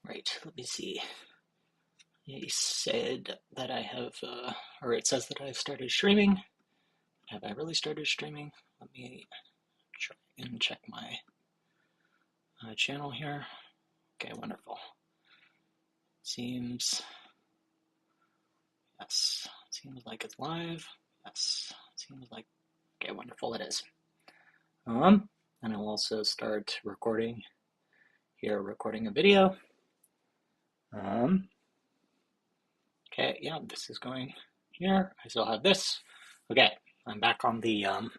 Right, let me see. He said that I have, or it says that I've started streaming. Have I really started streaming? Let me try and check my channel here. Okay, wonderful. Seems, yes, seems like it's live. Yes, seems like, okay, wonderful, it is. And I'll also start recording here, recording a video. Okay, yeah, this is going here. I still have this. Okay, I'm back on the, I'm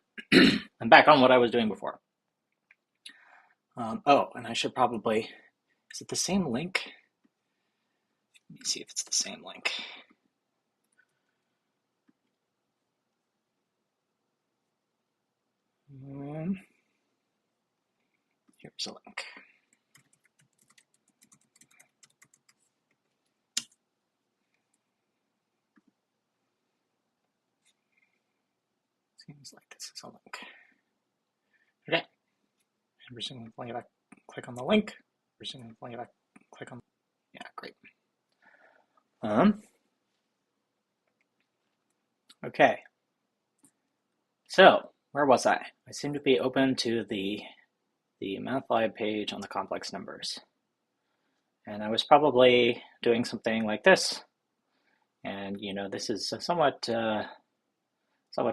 back on what I was doing before. Oh, and I should probably, is it the same link? Let me see if it's the same link. Here's a link. Seems like this is a link. Okay. Every single time I click on the link, every single time I click on, yeah, great. Okay. So where was I? I seem to be open to the MathLab page on the complex numbers. And I was probably doing something like this. And, this is a somewhat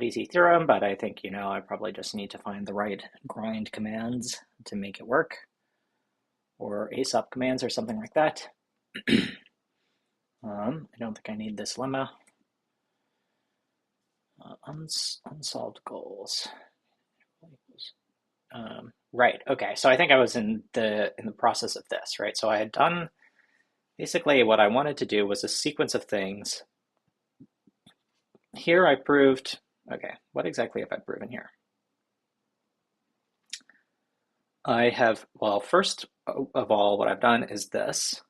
easy theorem, but I think, I probably just need to find the right grind commands to make it work, or ASOP commands or something like that. I don't think I need this lemma. Unsolved goals. Right. Okay. So I think I was in the process of this, right? So I had done basically what I wanted to do was a sequence of things. Here I proved. Okay. What exactly have I proven here? I have, well, first of all, what I've done is this.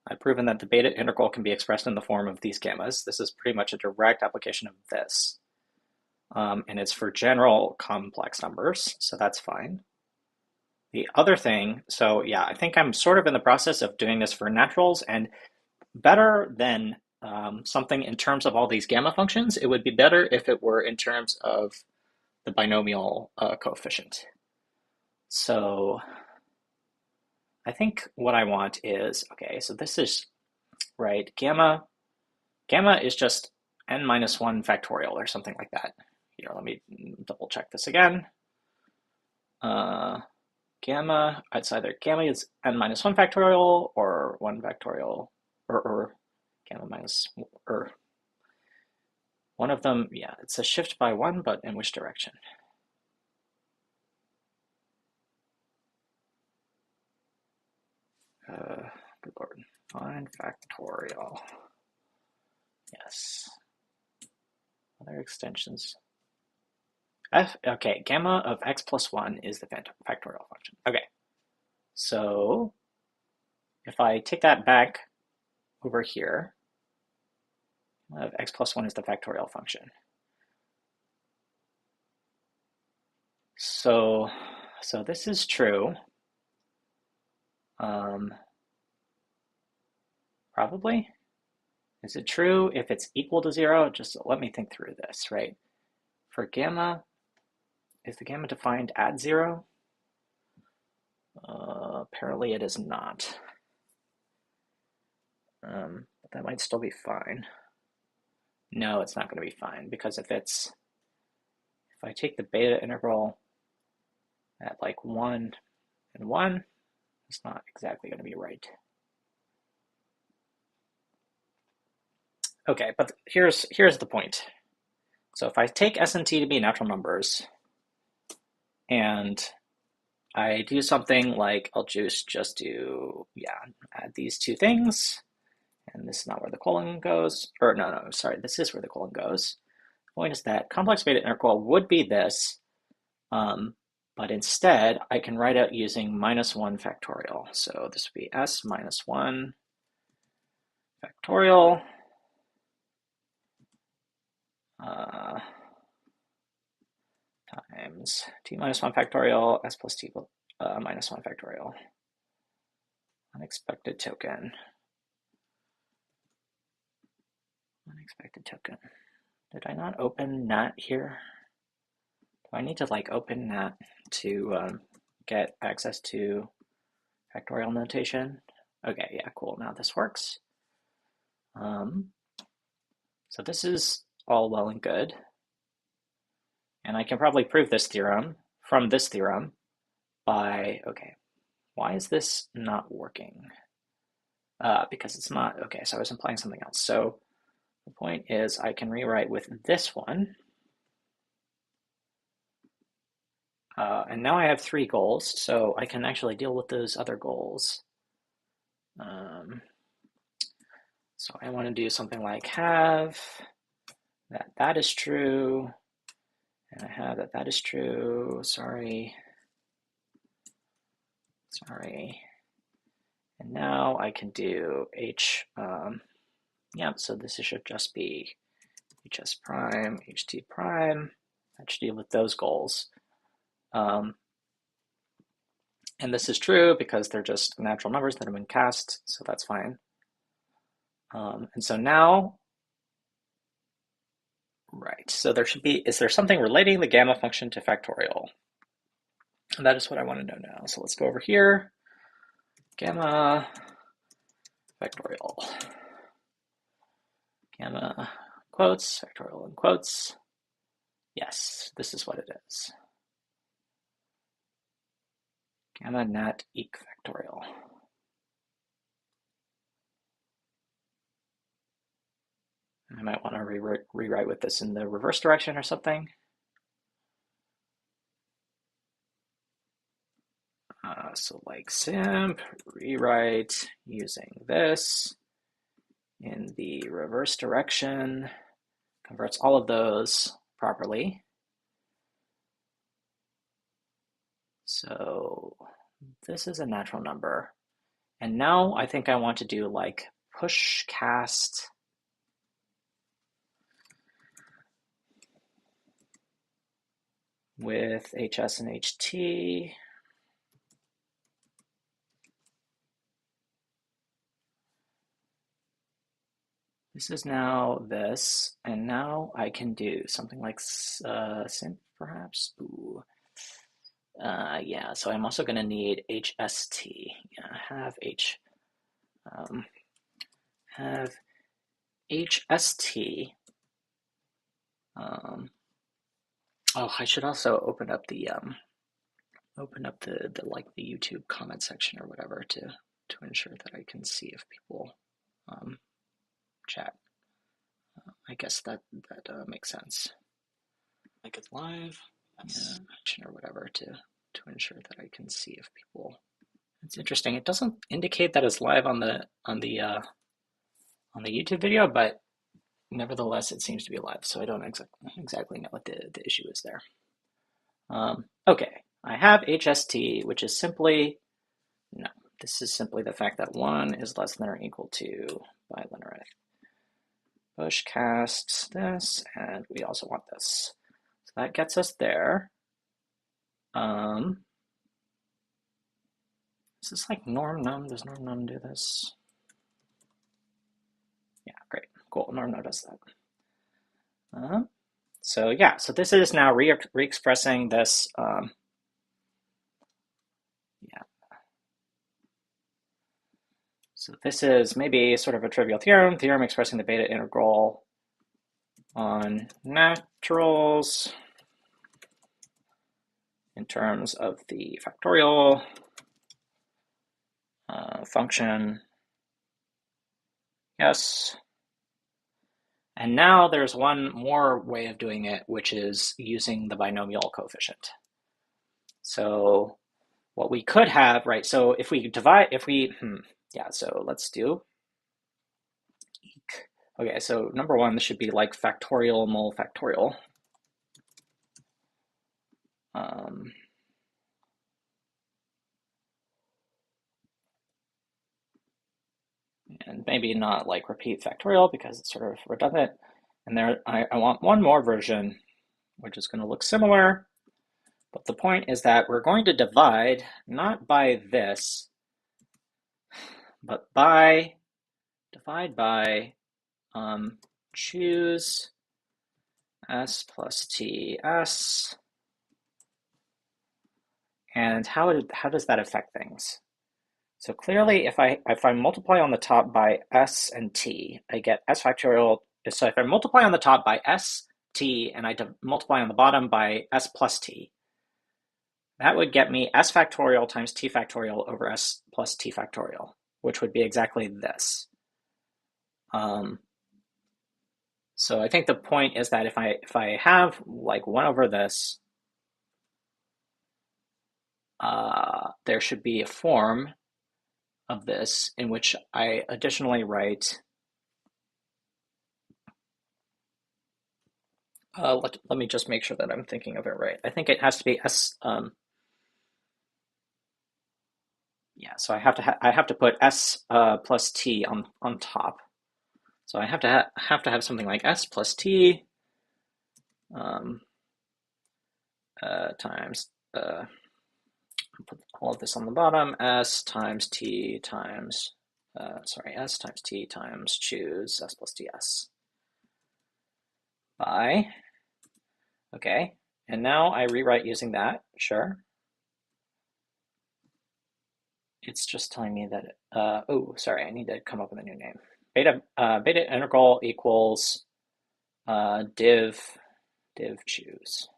I've proven that the beta integral can be expressed in the form of these gammas. This is pretty much a direct application of this. And it's for general complex numbers, so that's fine. The other thing, so yeah, I think I'm sort of in the process of doing this for naturals, and better than something in terms of all these gamma functions, it would be better if it were in terms of the binomial coefficient. So I think what I want is, okay, so this is, right, gamma is just n minus 1 factorial or something like that. Here, let me double check this again. Gamma, it's either gamma is n minus 1 factorial or 1 factorial, or gamma minus, or one of them, yeah, it's a shift by 1, but in which direction? Good lord, 1 factorial. Yes. Other extensions. Okay, gamma of x plus 1 is the factorial function. Okay, so if I take that back over here, of x plus 1 is the factorial function. So this is true. Probably. Is it true if it's equal to 0? Just let me think through this, right? For gamma, is the gamma defined at 0? Apparently it is not. But that might still be fine. No, it's not going to be fine, because if I take the beta integral at like 1 and 1, it's not exactly going to be right. Okay, but here's the point. So if I take S and T to be natural numbers, and I do something like, I'll just do, yeah, add these two things, and this is not where the colon goes, or no, sorry, this is where the colon goes. The point is that complex beta integral would be this, but instead I can write out using minus 1 factorial. So this would be S minus 1 factorial times t minus 1 factorial s plus t minus 1 factorial. unexpected token. Unexpected token. Did I not open NAT here? Do I need to like open NAT to get access to factorial notation? Okay, yeah, cool. Now this works. So this is all well and good. And I can probably prove this theorem from this theorem by, okay, why is this not working? Because it's not, okay, so I was implying something else. So the point is I can rewrite with this one. And now I have 3 goals, so I can actually deal with those other goals. So I want to do something like have that is true, and I have that is true, sorry. And now I can do yeah, so this should just be hs prime, ht prime. That should deal with those goals. And this is true because they're just natural numbers that have been cast, so that's fine. And so now, right, so there should be, is there something relating the gamma function to factorial? And that is what I want to know now. So let's go over here, gamma factorial. Gamma quotes, factorial in quotes. Yes, this is what it is. Gamma nat eq factorial. I might want to rewrite with this in the reverse direction or something. So like simp, rewrite using this in the reverse direction, converts all of those properly. So this is a natural number. And now I think I want to do like push cast with HS and HT. This is now this, and now I can do something like simp perhaps. Ooh. Yeah, so I'm also going to need HST. Yeah, have HST. Oh, I should also open up the like the YouTube comment section or whatever to ensure that I can see if people chat. I guess that makes sense. Like it's live, yes. Yeah, or whatever to ensure that I can see if people. It's interesting. It doesn't indicate that it's live on the YouTube video, but nevertheless, it seems to be live. So I don't exactly know what the issue is there. Okay, I have HST, which is simply no. This is simply the fact that 1 is less than or equal to bilinearith. Push casts this, and we also want this. So that gets us there. Is this like norm num? Does norm num do this? Yeah, great, cool. Norm num does that. So yeah, so this is now re-expressing this. Yeah. So this is maybe sort of a trivial theorem expressing the beta integral on naturals in terms of the factorial function. Yes. And now there's one more way of doing it, which is using the binomial coefficient. So what we could have, right, so if we divide, yeah, so let's do, okay, so number 1, this should be like factorial mole factorial. And maybe not like repeat factorial because it's sort of redundant. And there, I want one more version, which is going to look similar. But the point is that we're going to divide not by this. but divide by choose s plus t s. And how does that affect things? So clearly, if I multiply on the top by s and t, I get s factorial. So if I multiply on the top by s, t, and I multiply on the bottom by s plus t, that would get me s factorial times t factorial over s plus t factorial, which would be exactly this. So I think the point is that if I have like 1 over this, there should be a form of this in which I additionally write, let me just make sure that I'm thinking of it right. I think it has to be s, yeah, so I have to put s plus t on top. So I have to have something like s plus t times put all of this on the bottom, s times t times s times t times choose s plus ts by, okay, and now I rewrite using that, sure. It's just telling me that, oh, sorry, I need to come up with a new name. Beta integral equals div choose.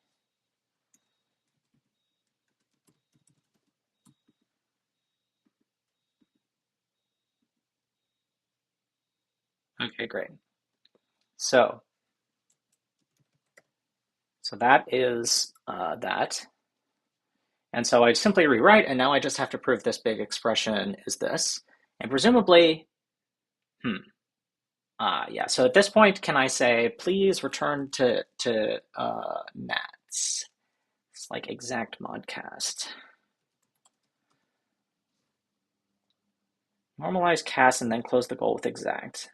Okay, great. So that is that. And so I simply rewrite, and now I just have to prove this big expression is this. And presumably, yeah, so at this point, can I say, please return to nats? It's like exact modcast. Normalize cast and then close the goal with exact.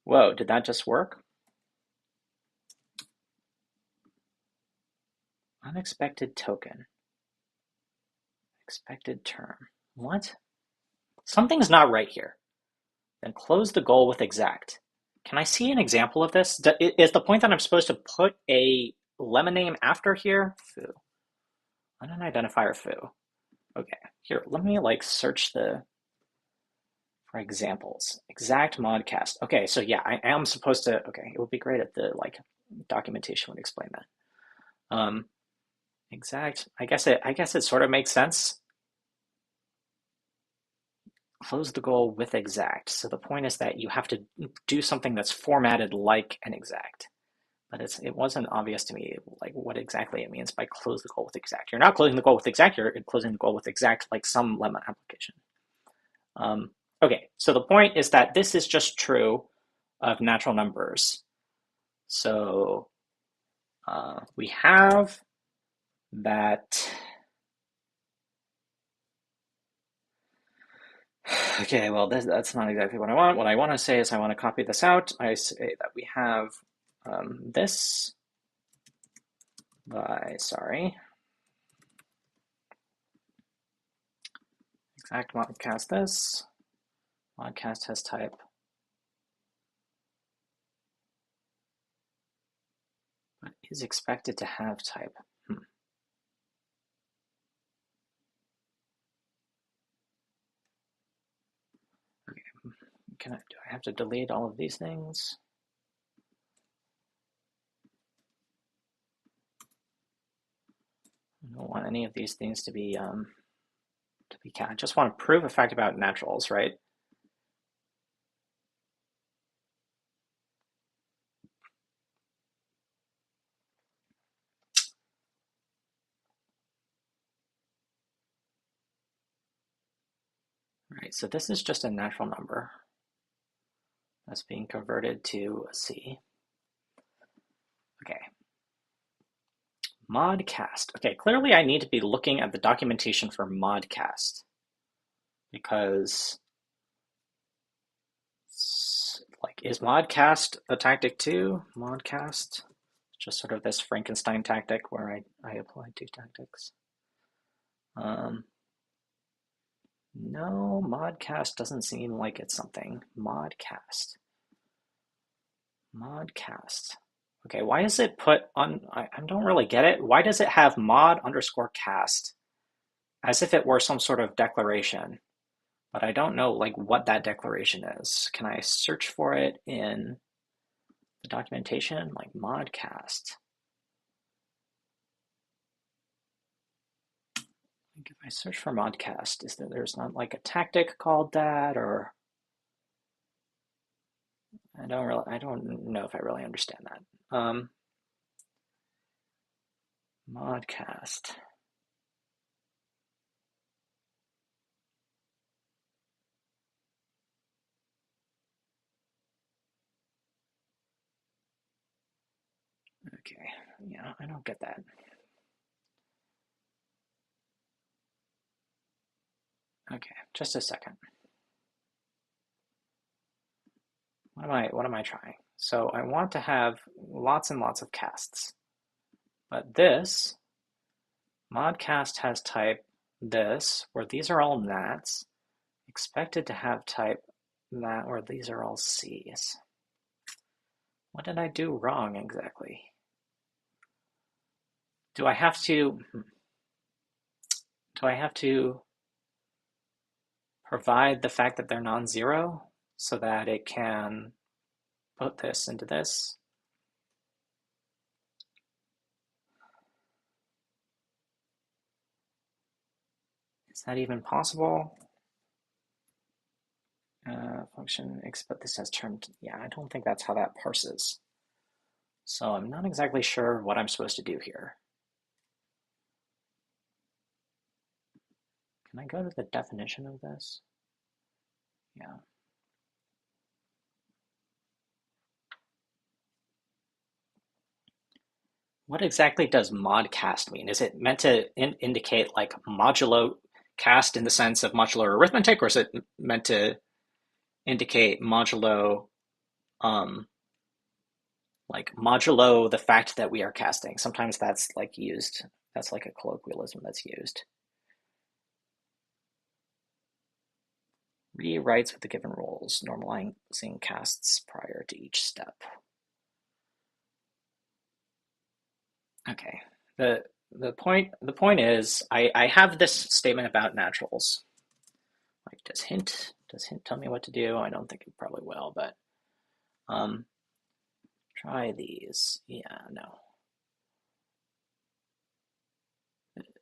Whoa, did that just work? Unexpected token. Expected term. What? Something's not right here. Then close the goal with exact. Can I see an example of this? Is the point that I'm supposed to put a lemon name after here? Foo. Unidentifier foo. Okay, here, let me like search for examples. Exact modcast. Okay, so yeah, I am supposed to, okay, it would be great if the like documentation would explain that. Exact, I guess it sort of makes sense. Close the goal with exact. So the point is that you have to do something that's formatted like an exact. But it wasn't obvious to me like what exactly it means by close the goal with exact. You're not closing the goal with exact, you're closing the goal with exact like some lemma application. Okay, so the point is that this is just true of natural numbers. So we have that. Okay, well, that's not exactly what I want. What I want to say is I want to copy this out. I say that we have this by, sorry, exact modcast this. Modcast has type. But is expected to have type. Okay. Do I have to delete all of these things? I don't want any of these things to be I just want to prove a fact about naturals, right? Right, so this is just a natural number that's being converted to a C. Okay. Modcast. Okay, clearly I need to be looking at the documentation for modcast because like, is modcast a tactic too? Modcast? Just sort of this Frankenstein tactic where I apply two tactics. No, modcast doesn't seem like it's something. Modcast. Modcast. Okay, why is it put on? I don't really get it. Why does it have mod underscore cast as if it were some sort of declaration? But I don't know like what that declaration is. Can I search for it in the documentation? Like modcast. Like if I search for modcast, is there's not like a tactic called that, or I don't know if I really understand that. Modcast. Okay, yeah, I don't get that. Okay, just a second. What am I trying? So I want to have lots and lots of casts. But this modcast has type this, where these are all nats, expected to have type that, where these are all Cs. What did I do wrong exactly? Do I have to provide the fact that they're non-zero so that it can put this into this? Is that even possible? Function, but this has termed, yeah, I don't think that's how that parses. So I'm not exactly sure what I'm supposed to do here. Can I go to the definition of this? Yeah. What exactly does modcast mean? Is it meant to indicate like modulo cast in the sense of modulo arithmetic, or is it meant to indicate modulo, like modulo the fact that we are casting? Sometimes that's like used, that's like a colloquialism that's used. Rewrites with the given rules, normalizing casts prior to each step. Okay. The point is I have this statement about naturals. Like does hint tell me what to do? I don't think it probably will, but try these. Yeah, no.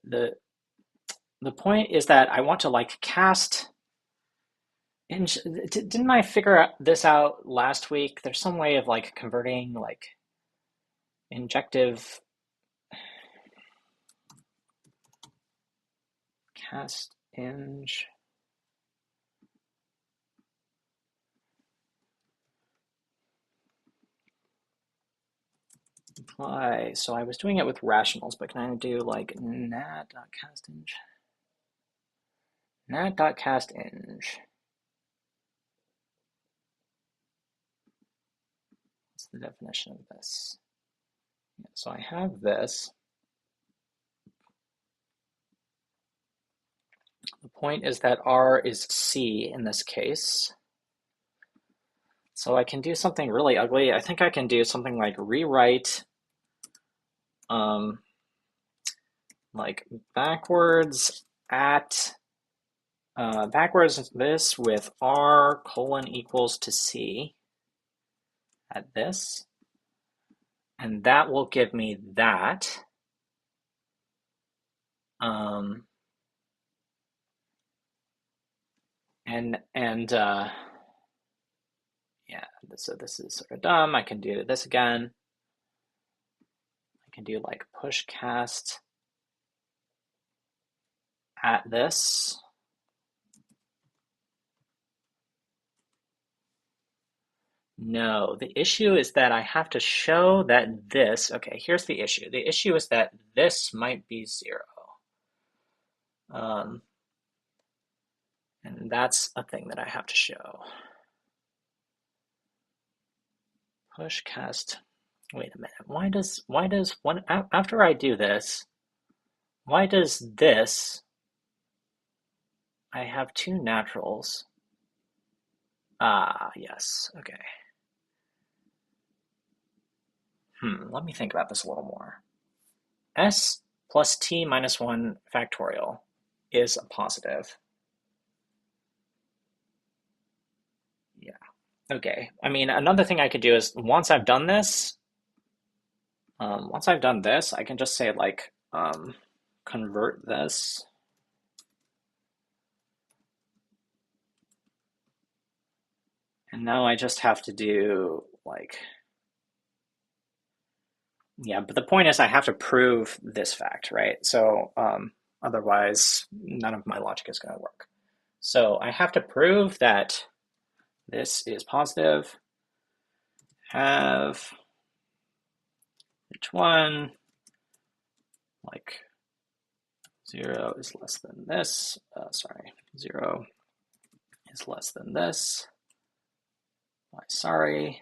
The point is that I want to like cast. Didn't I figure this out last week? There's some way of like converting like injective cast inj. Apply. So I was doing it with rationals, but can I do like nat.castinge? Nat.castinge. What's the definition of this? Yeah, so I have this. The point is that R is C in this case. So I can do something really ugly. I think I can do something like rewrite like backwards at backwards this with R colon equals to C at this. And that will give me that. Yeah, so this is sort of dumb. I can do this again. I can do like push cast at this. No, the issue is that I have to show that this, okay, here's the issue. The issue is that this might be 0. And that's a thing that I have to show. Push cast, wait a minute. Why does one, after I do this, why does this, I have two naturals. Ah, yes, okay. Let me think about this a little more. S plus t minus 1 factorial is a positive. Yeah, okay. I mean, another thing I could do is once I've done this, I can just say like convert this. And now I just have to do like, yeah, but the point is I have to prove this fact, right? So otherwise, none of my logic is going to work. So I have to prove that this is positive, have h1 like 0 is less than this. Sorry, 0 is less than this. Sorry.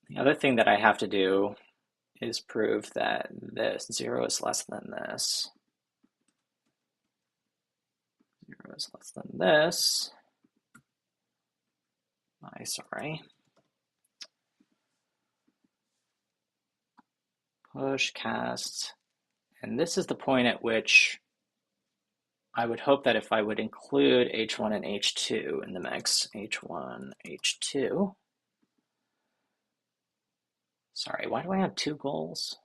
The other thing that I have to do is prove that this 0 is less than this. 0 is less than this. Sorry. Push, cast. And this is the point at which I would hope that if I would include h1 and h2 in the mix, h1, h2. Sorry, why do I have two goals?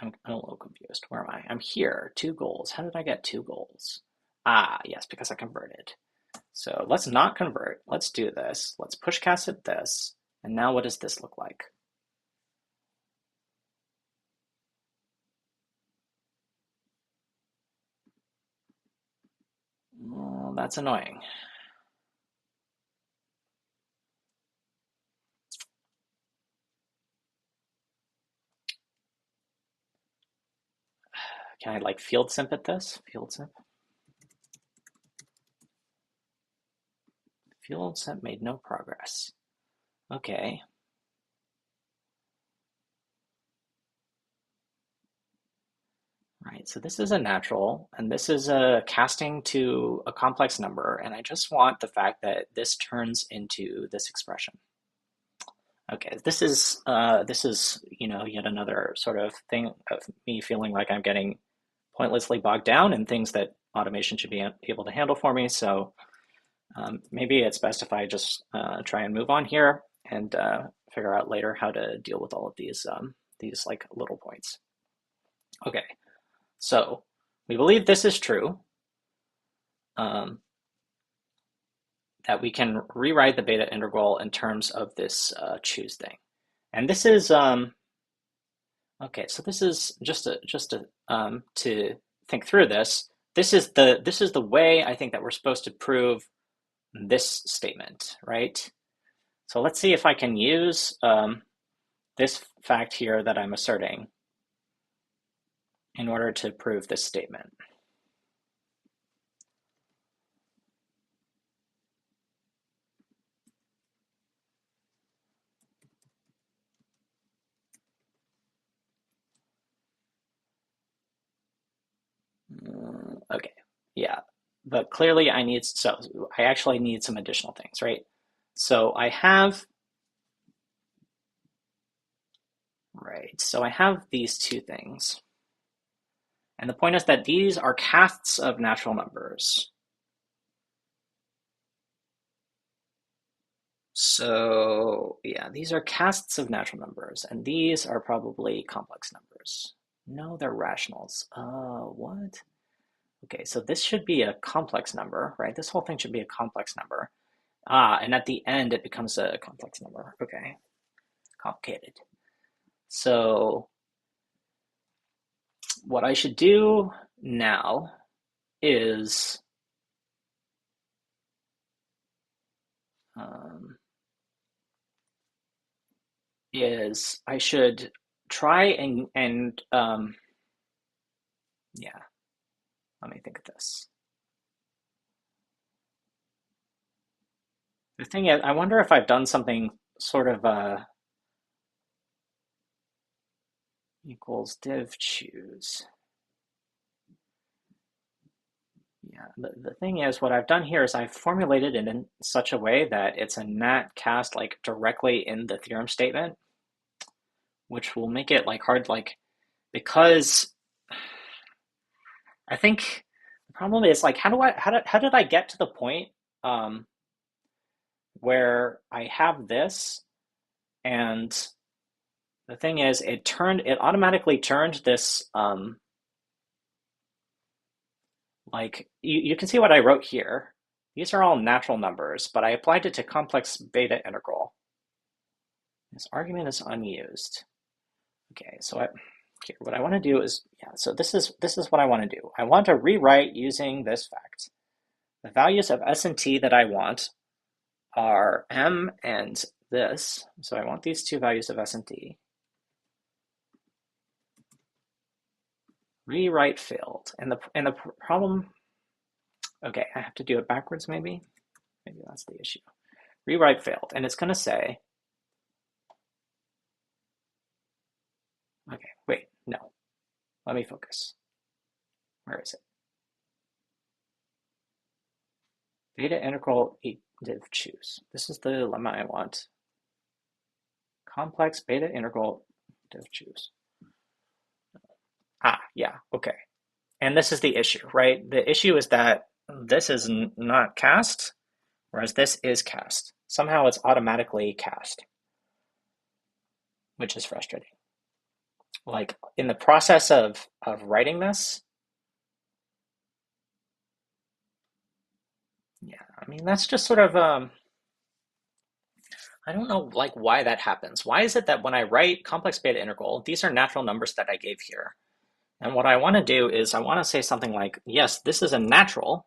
I'm a little confused. Where am I? I'm here, two goals. How did I get two goals? Ah, yes, because I converted. So let's not convert. Let's do this. Let's push cast at this. And now what does this look like? Well, that's annoying. Can I like field simp at this? Field simp? Field simp made no progress. Okay. Right, so this is a natural, and this is a casting to a complex number, and I just want the fact that this turns into this expression. Okay, this is yet another sort of thing of me feeling like I'm getting pointlessly bogged down in things that automation should be able to handle for me. So maybe it's best if I just try and move on here and figure out later how to deal with all of these like little points. Okay, so we believe this is true, that we can rewrite the beta integral in terms of this choose thing. And this is, okay, so this is just to think through this. This is the way I think that we're supposed to prove this statement, right? So let's see if I can use this fact here that I'm asserting in order to prove this statement. Okay, yeah, but clearly I actually need some additional things, right? So I have these two things. And the point is that these are casts of natural numbers. So yeah, these are casts of natural numbers, and these are probably complex numbers. No, they're rationals. What? Okay, so this should be a complex number, right? This whole thing should be a complex number. And at the end it becomes a complex number. Okay, complicated. So what I should do now is I should try and yeah, let me think of this. The thing is, I wonder if I've done something sort of equals div choose. Yeah, the thing is, what I've done here is I've formulated it in such a way that it's a nat cast like directly in the theorem statement, which will make it like hard, like, because I think the problem is like, how did I get to the point um, where I have this, and the thing is, it automatically turned this, like, you can see what I wrote here. These are all natural numbers, but I applied it to complex beta integral. This argument is unused. Okay, so here, what I want to do is, yeah, so this is what I want to do. I want to rewrite using this fact. The values of S and T that I want are M and this. So I want these two values of S and T. Rewrite failed. And the problem, okay, I have to do it backwards maybe. Maybe that's the issue. Rewrite failed. And it's going to say, okay, wait, no. Let me focus. Where is it? Beta integral div choose. This is the lemma I want. Complex beta integral div choose. Ah, yeah, okay. And this is the issue, right? The issue is that this is not cast, whereas this is cast. Somehow it's automatically cast, which is frustrating. Like in the process of writing this, yeah, I mean, that's just sort of, I don't know like why that happens. Why is it that when I write complex beta integral, these are natural numbers that I gave here. And what I want to do is I want to say something like, yes, this is a natural,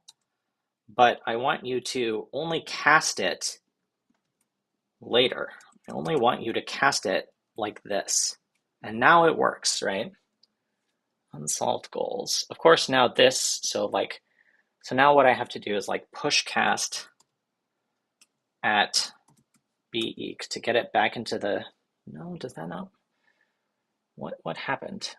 but I want you to only cast it later. I only want you to cast it like this. And now it works, right? Unsolved goals. Of course, now this, so now what I have to do is like push cast at BEQ to get it back into the, no, does that not? What happened?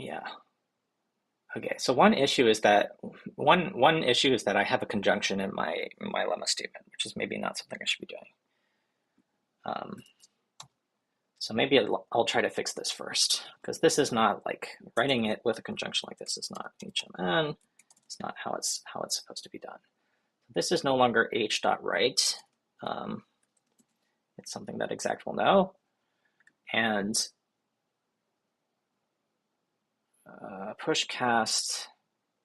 Yeah. Okay, so one issue is that I have a conjunction in my lemma statement, which is maybe not something I should be doing. So maybe I'll try to fix this first, because this is not like writing it with a conjunction like this is not HMN. It's not how it's supposed to be done. This is no longer h.write. It's something that exact will know, and push cast.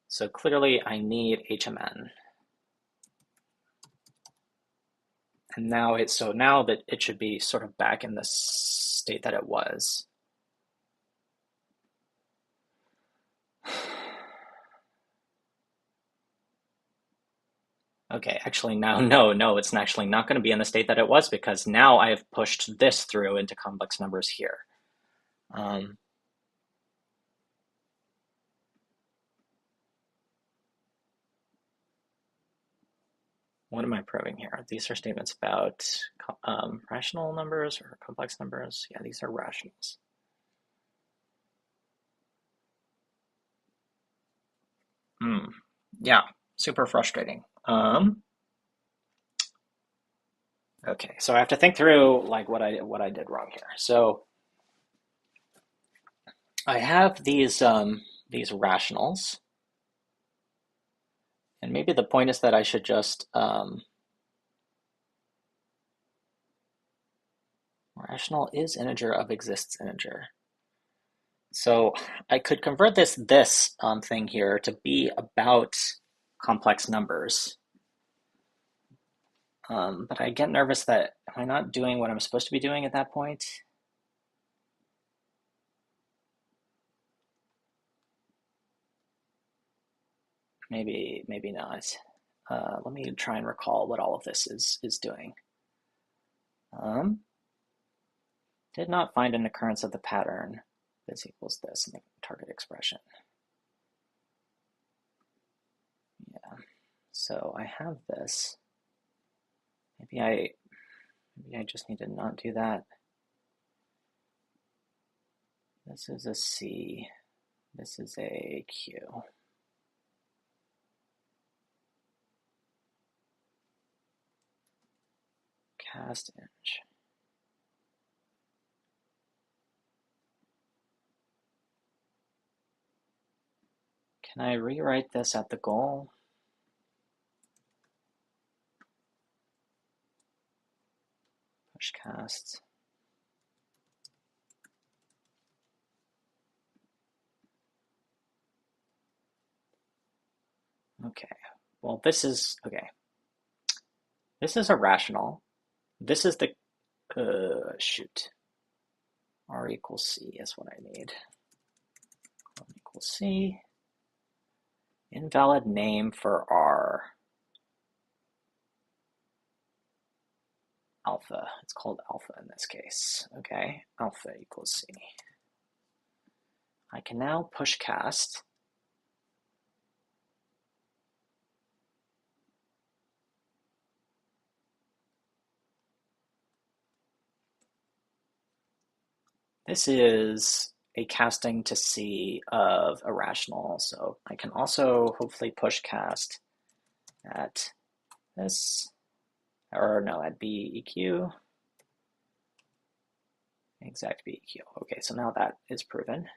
So clearly I need HMN. And now now that it should be sort of back in the state that it was. Okay, actually now, no, it's actually not going to be in the state that it was, because now I have pushed this through into complex numbers here. What am I proving here? These are statements about rational numbers or complex numbers. Yeah, these are rationals. Yeah, super frustrating. Okay, so I have to think through like what I did wrong here. So I have these rationals, and maybe the point is that I should just rational is integer of exists integer. So I could convert this thing here to be about complex numbers. But I get nervous that am I not doing what I'm supposed to be doing at that point? Maybe not. Let me try and recall what all of this is doing. Did not find an occurrence of the pattern. This equals this in the target expression. Yeah. So I have this, Maybe I just need to not do that. This is a C. This is a Q. Cast inch. Can I rewrite this at the goal? Push cast. Okay, well, this is, okay. This is a rational. This is the, shoot. R equals C is what I need. R equals C. Invalid name for R. Alpha. It's called alpha in this case. Okay, alpha equals C. I can now push cast. This is a casting to C of a rational, so I can also hopefully push cast at this, or no, at BEQ. Exact BEQ. Okay, so now that is proven.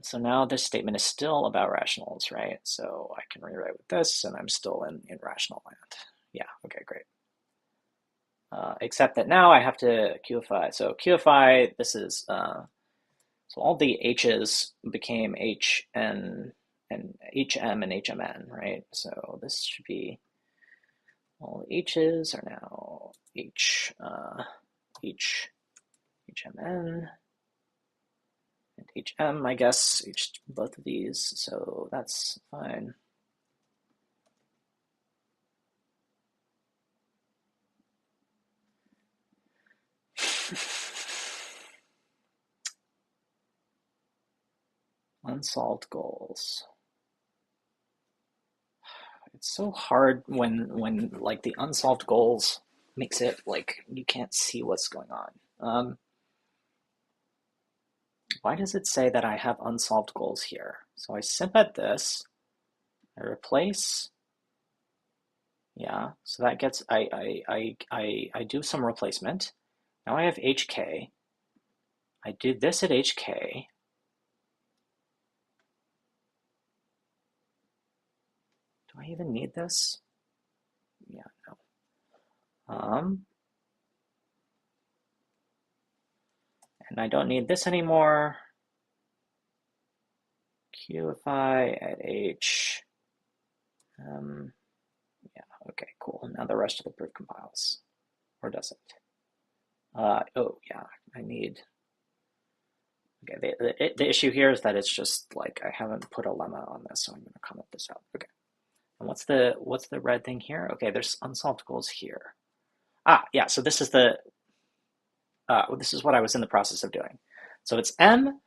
So now this statement is still about rationals, right? So I can rewrite with this, and I'm still in rational land. Yeah, okay, great. Except that now I have to QFI. So QFI, this is, so all the H's became HN and HM and HMN, right? So this should be, all the H's are now HMN and HM, I guess, both of these, so that's fine. Unsolved goals. It's so hard when like the unsolved goals makes it like you can't see what's going on. Why does it say that I have unsolved goals here? So I simp this, I replace, yeah, so that gets, I do some replacement. Now I have HK. I do this at HK. Do I even need this? Yeah, no. And I don't need this anymore. QFI at H. Yeah, okay, cool. Now the rest of the proof compiles. Or does it? Oh, yeah, I need. Okay, the issue here is that it's just like I haven't put a lemma on this, so I'm going to comment this out. Okay. And what's the red thing here? Okay, there's unsolved goals here. Ah, yeah, so this is this is what I was in the process of doing. So it's mn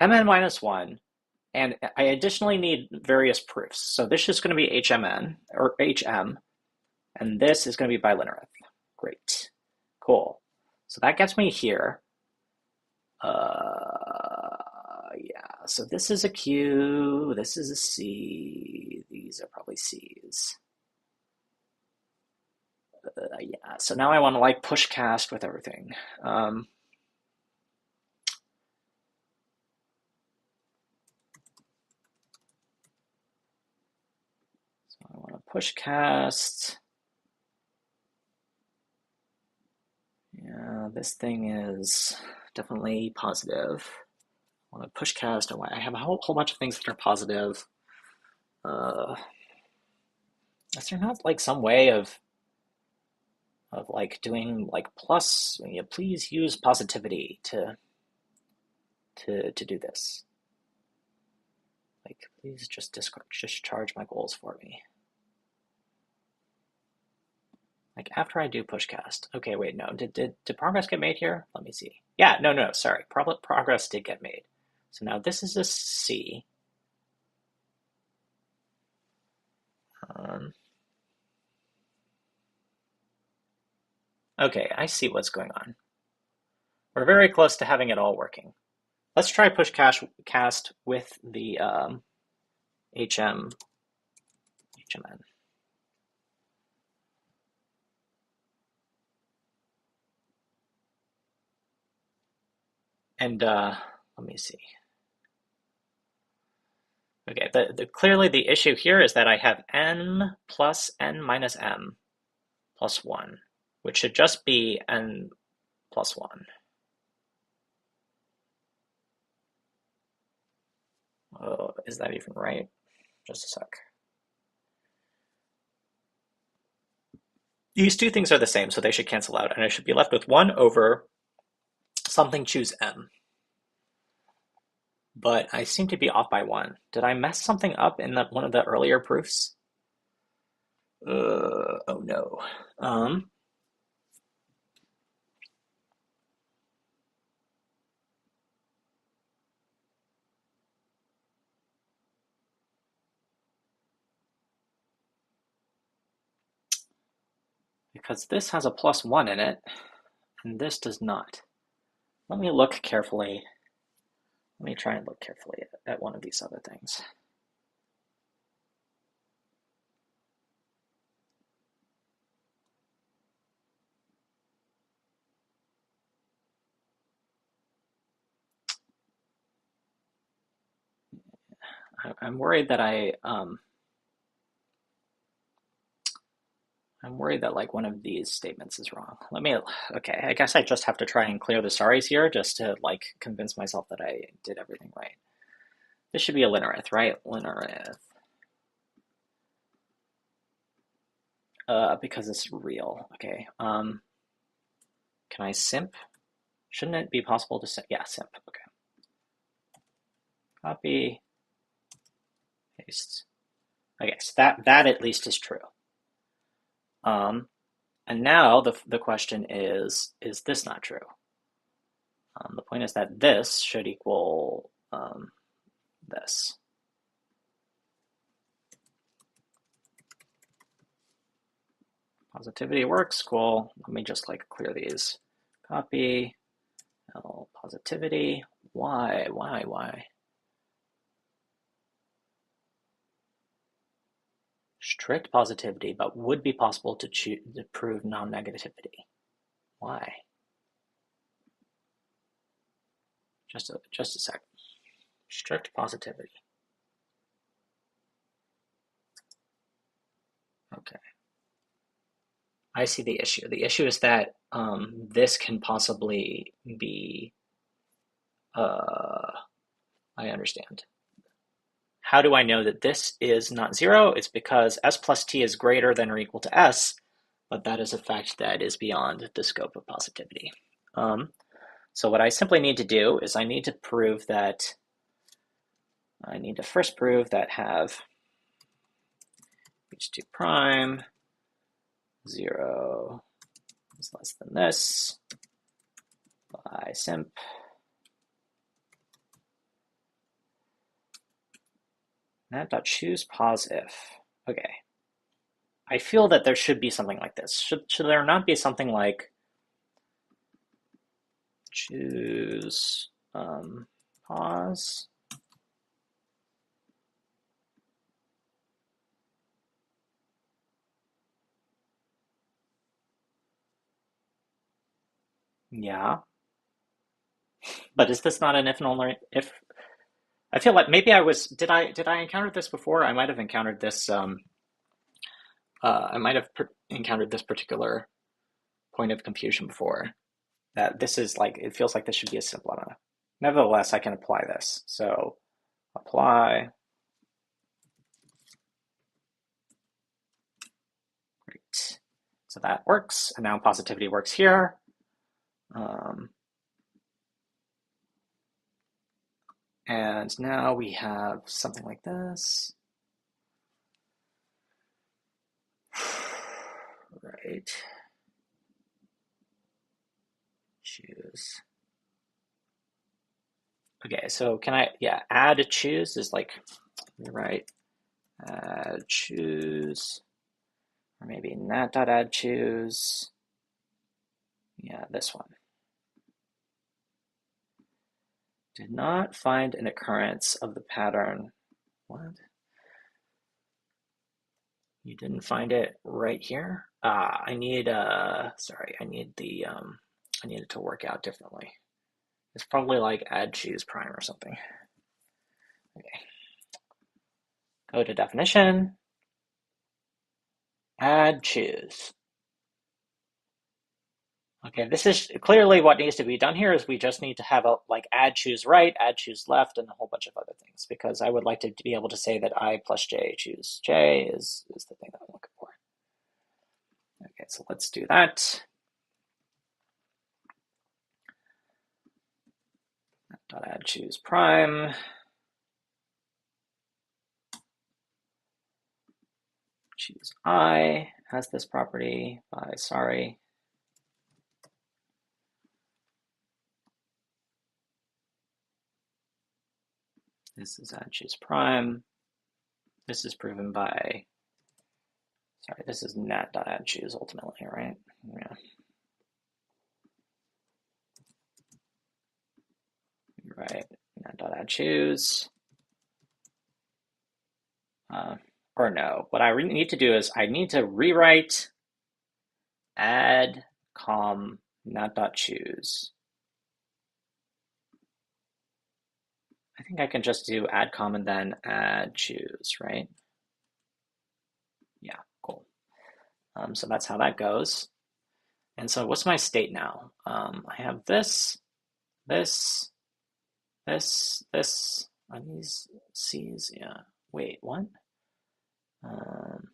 minus 1, and I additionally need various proofs. So this is going to be HMN, or HM, and this is going to be bilinearith. Great. Cool. So that gets me here. Yeah, so this is a Q, this is a C, these are probably C's. Yeah, so now I want to like push cast with everything. So I want to push cast. Yeah, this thing is definitely positive. I want to push cast. I have a whole bunch of things that are positive. Is there not like some way of like doing like plus? You know, please use positivity to do this. Like, please just discharge my goals for me. Like after I do push cast. Okay, wait, no. Did progress get made here? Let me see. Yeah, no, sorry. Progress did get made. So now this is a C. Um, Okay, I see what's going on. We're very close to having it all working. Let's try push cast with the HMN. And let me see. Okay, clearly the issue here is that I have n plus n minus m plus 1, which should just be n plus 1. Oh, is that even right? Just a sec. These two things are the same, so they should cancel out, and I should be left with 1 over something choose m. But I seem to be off by 1. Did I mess something up in one of the earlier proofs? Oh no. Because this has a plus 1 in it, and this does not. Let me look carefully. Let me try and look carefully at one of these other things. I'm worried that I'm worried that like one of these statements is wrong. Okay, I guess I just have to try and clear the sorries here just to like convince myself that I did everything right. This should be a linearith, right? Linearith. Because it's real. Okay. Can I simp? Shouldn't it be possible to simp? Yeah, simp. Okay. Copy, paste. Okay, so that at least is true. And now the question is this not true? The point is that this should equal this. Positivity works, cool. Let me just like clear these. Copy, L positivity, why? Strict positivity, but would be possible to prove non-negativity. Why? Just a sec. Strict positivity. Okay. I see the issue. The issue is that this can possibly be, I understand. How do I know that this is not 0? It's because s plus t is greater than or equal to s, but that is a fact that is beyond the scope of positivity. So what I simply need to do is I need to first prove that have h2 prime 0 is less than this by simp. Nat.choose pos if. Okay. I feel that there should be something like this. Should there not be something like choose pause? Yeah. But is this not an if and only if? I feel like maybe did I encounter this before? I might have encountered this encountered this particular point of confusion before. That this is like, it feels like this should be a simple enough. Nevertheless, I can apply this. So apply. Great. So that works. And now positivity works here. And now we have something like this. Right. Choose. Okay, so can I, yeah, add a choose is like, right, add choose, or maybe nat.add choose. Yeah, this one. Did not find an occurrence of the pattern. What? You didn't find it right here? I need sorry, I need the I need it to work out differently. It's probably like add choose prime or something. Okay. Go to definition, add choose. Okay, this is clearly what needs to be done here is we just need to have a like add choose right, add choose left, and a whole bunch of other things because I would like to be able to say that I plus j choose j is the thing that I'm looking for. Okay, so let's do that. Dot add choose prime. Choose I has this property by sorry. This is add choose prime. This is proven by, sorry, this is net.add choose ultimately, right? Yeah. Right, net.add choose. Or no, what I really need to do is I need to rewrite add com net.choose. I think I can just do add com and then add choose, right? Yeah, cool. So that's how that goes. And so what's my state now? I have this, this, this. Are these C's? Yeah. Wait, what? Um,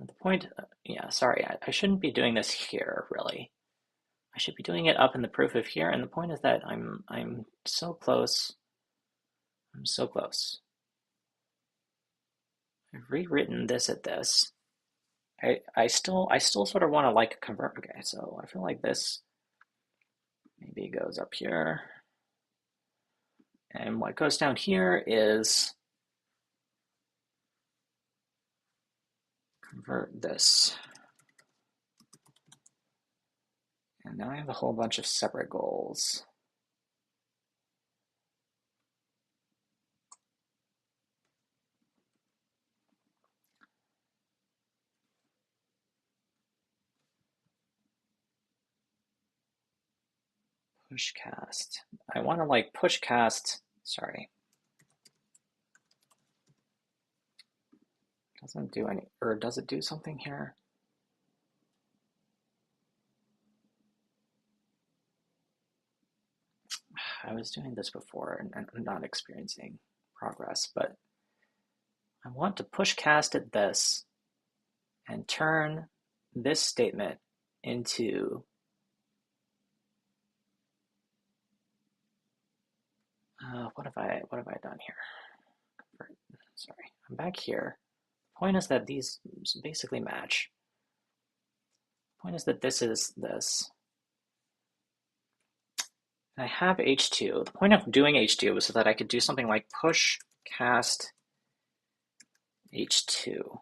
the point, yeah, sorry, I shouldn't be doing this here, really. I should be doing it up in the proof of here, and the point is that I'm so close. I'm so close. I've rewritten this at this. I still sort of want to like convert. Okay, so I feel like this maybe goes up here. And what goes down here is convert this. And now I have a whole bunch of separate goals. Push cast. I want to like push cast, sorry. Doesn't do any, or does it do something here? I was doing this before and I'm not experiencing progress, but I want to push cast at this and turn this statement into what have I done here? Sorry, I'm back here. The point is that these basically match. The point is that this is this. And I have H2. The point of doing H2 was so that I could do something like push cast H2.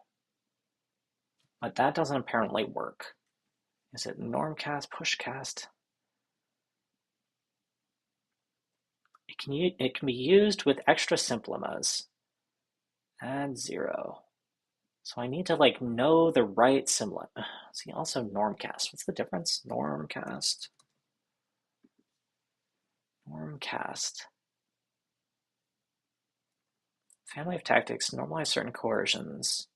But that doesn't apparently work. Is it normcast, pushcast? It can be used with extra simplimas. Add 0. So I need to like know the right symbol. See, also normcast. What's the difference? Normcast. Normcast. Family of tactics. Normalize certain coercions.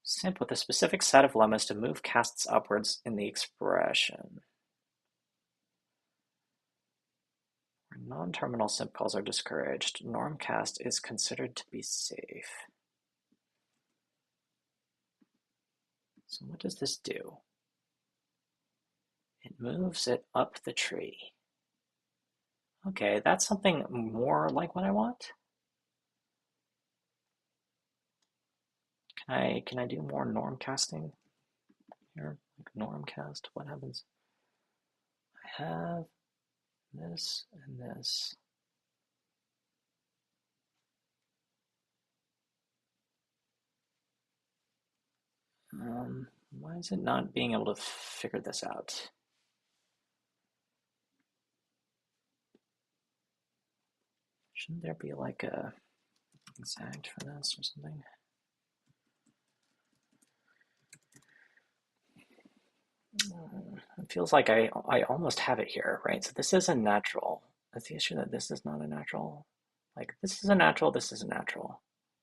Simp with a specific set of lemmas to move casts upwards in the expression. Where non-terminal simp calls are discouraged, normcast is considered to be safe. So what does this do? It moves it up the tree. Okay, that's something more like what I want. Can I do more norm casting here? Like norm cast, what happens? I have this and this. Why is it not being able to figure this out? Shouldn't there be like a exact for this or something? It feels like I almost have it here, right? So this is a natural. That's the issue, that this is not a natural. Like this is a natural, this is a natural.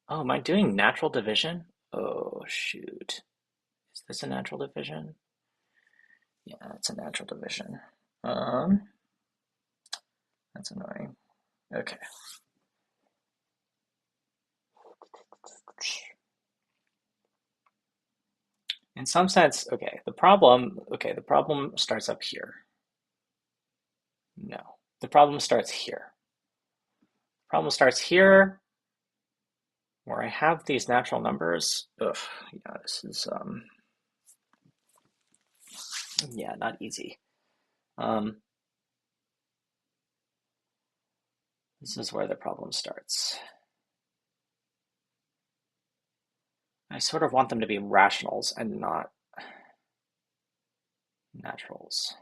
Oh, am I doing natural division? Oh, shoot. Is this a natural division? Yeah, it's a natural division. That's annoying. Okay. In some sense, okay, the problem starts up here. No, the problem starts here. The problem starts here, where I have these natural numbers. Ugh, yeah, this is, yeah, not easy. This is where the problem starts. I sort of want them to be rationals and not naturals.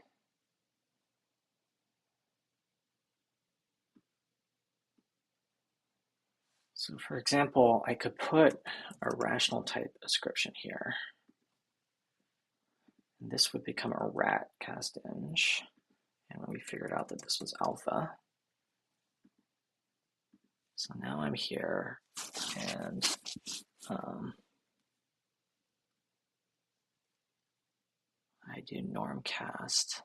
So for example, I could put a rational type ascription here. And this would become a rat cast inch. And when we figured out that this was alpha. So now I'm here and I do norm cast.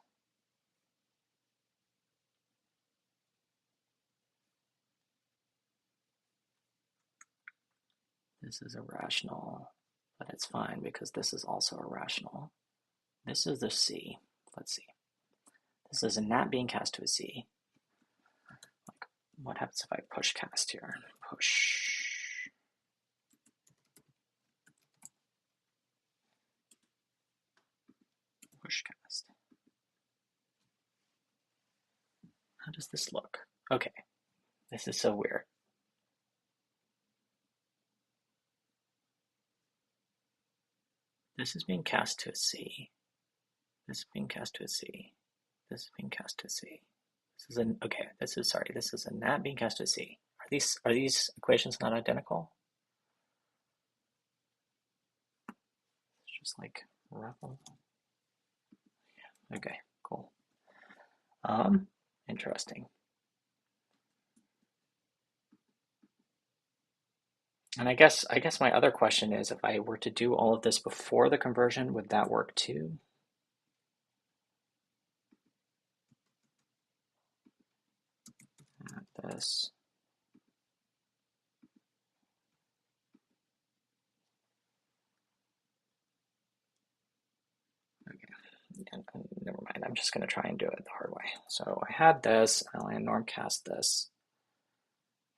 This is irrational, but it's fine because this is also irrational. This is the C. Let's see. This is a nat being cast to a C. Like, what happens if I push cast here? Push. Push cast. How does this look? Okay, this is so weird. This is being cast to a C. This is being cast to a C. This is being cast to a C. This is an okay. This is a nat being cast to a C. Are these equations not identical? It's just like rebel. Okay, cool. Interesting. And I guess my other question is, if I were to do all of this before the conversion, would that work too? This. Okay. Never mind. I'm just going to try and do it the hard way. So I had this. I norm cast this,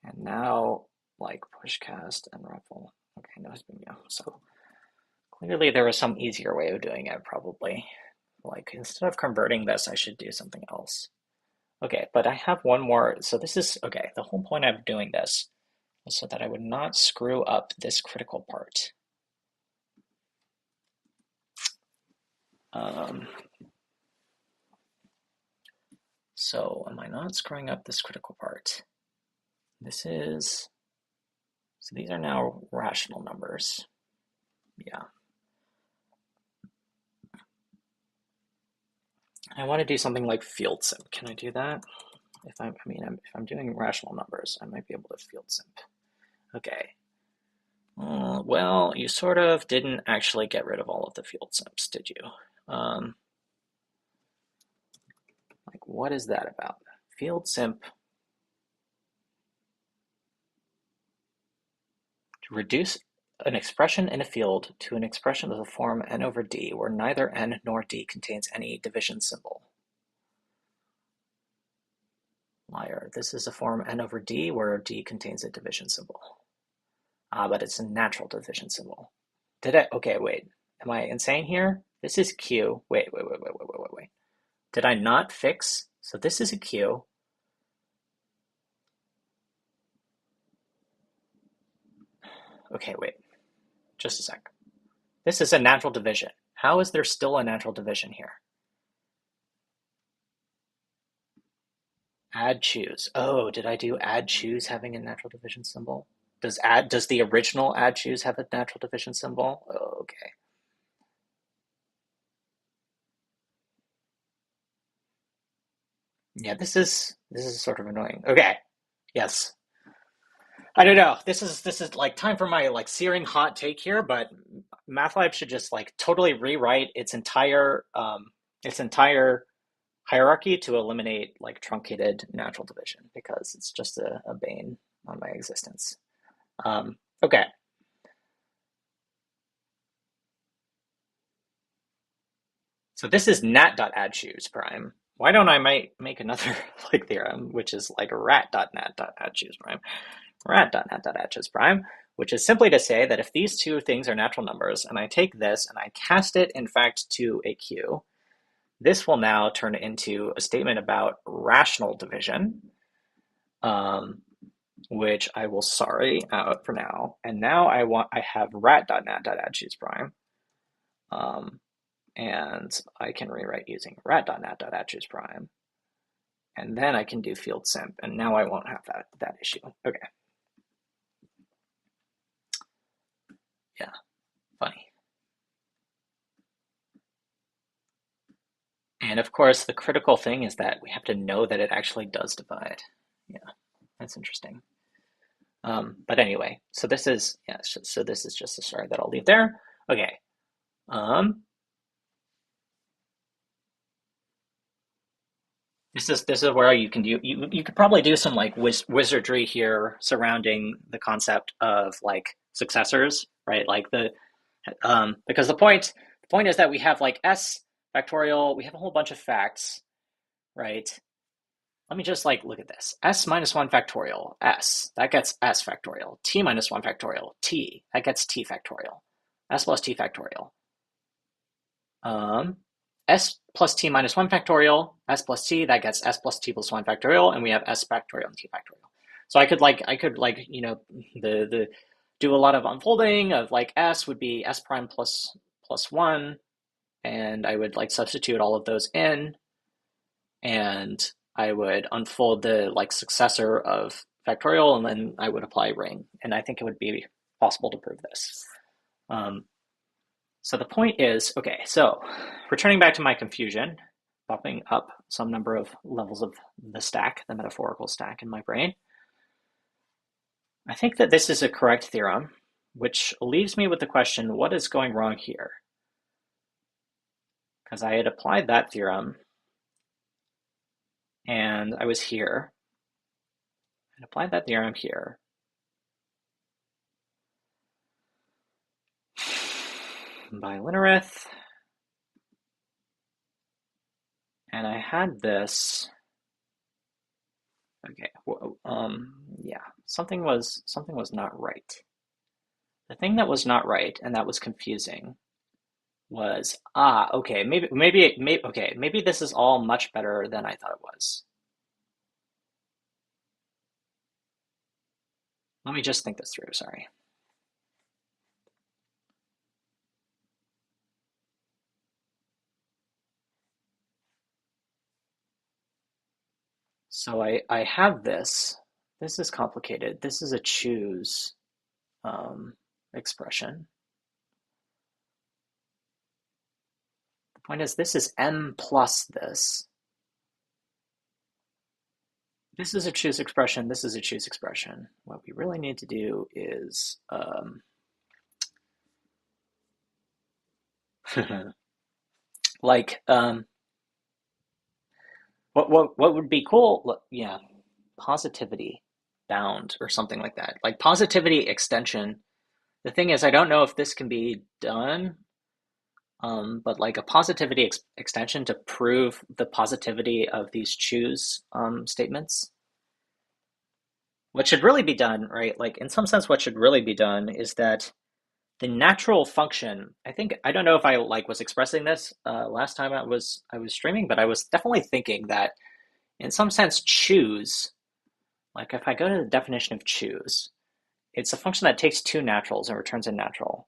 and now like push cast and ruffle. Okay, no bingo. So clearly there was some easier way of doing it, probably. Like instead of converting this, I should do something else. Okay, but I have one more. So this is okay. The whole point of doing this was so that I would not screw up this critical part. So am I not screwing up this critical part? This is, so these are now rational numbers. Yeah. I want to do something like field simp. Can I do that? If I'm doing rational numbers, I might be able to field simp. Okay. Well, you sort of didn't actually get rid of all of the field simps, did you? Like, what is that about? Field simp. To reduce an expression in a field to an expression of the form n over d, where neither n nor d contains any division symbol. Liar. This is a form n over d where d contains a division symbol. But it's a natural division symbol. Okay, wait. Am I insane here? This is q. Wait. Did I not fix? So this is a q. Okay, wait. Just a sec. This is a natural division. How is there still a natural division here? Add choose. Oh, did I do add choose having a natural division symbol? Does the original add choose have a natural division symbol? Oh, okay. Yeah, this is sort of annoying. Okay. Yes. I don't know. This is like time for my like searing hot take here, but MATLAB should just like totally rewrite its entire hierarchy to eliminate like truncated natural division because it's just a bane on my existence. Okay. So this is nat.addChoose prime. Why don't I might make another like theorem, which is like rat.nat.addChoose prime, rat.nat.addChoose prime, which is simply to say that if these two things are natural numbers, and I take this and I cast it, in fact, to a Q, this will now turn into a statement about rational division, which I will sorry out for now. And now I have rat.nat.addChoose prime. And I can rewrite using rat.nat.addChoose prime. And then I can do field simp, and now I won't have that issue. Okay. Yeah, funny. And of course, the critical thing is that we have to know that it actually does divide. Yeah, that's interesting. But anyway, so this is yeah, so this is just a story that I'll leave there. Okay. This is where you can do you could probably do some like wizardry here surrounding the concept of like successors, right? Like because the point is that we have like s factorial, we have a whole bunch of facts, right? Let me just like look at this. S minus 1 factorial, S, that gets S factorial. T minus 1 factorial, T, that gets T factorial. S plus T factorial. Um, S plus T minus 1 factorial, S plus T, that gets S plus T plus 1 factorial, and we have S factorial and T factorial. So I could the do a lot of unfolding of like S would be S prime plus 1, and I would like substitute all of those in, and I would unfold the like successor of factorial, and then I would apply ring, and I think it would be possible to prove this. Um, so the point is, okay, so returning back to my confusion, popping up some number of levels of the stack, the metaphorical stack in my brain, I think that this is a correct theorem, which leaves me with the question, what is going wrong here? Because I had applied that theorem, and I was here, and applied that theorem here. By Linnerith, and I had this. Okay, yeah, something was not right. The thing that was not right and that was confusing was okay, maybe this is all much better than I thought it was. Let me just think this through. Sorry. So I have this. This is complicated. This is a choose expression. The point is, this is m plus this. This is a choose expression. This is a choose expression. What we really need to do is like what would be cool? Yeah, positivity bound or something like that. Like positivity extension. The thing is, I don't know if this can be done, but like a positivity extension to prove the positivity of these choose statements. What should really be done, right? Like in some sense, what should really be done is that the natural function. I don't know if I like was expressing this last time I was streaming, but I was definitely thinking that in some sense choose. Like if I go to the definition of choose, it's a function that takes two naturals and returns a natural.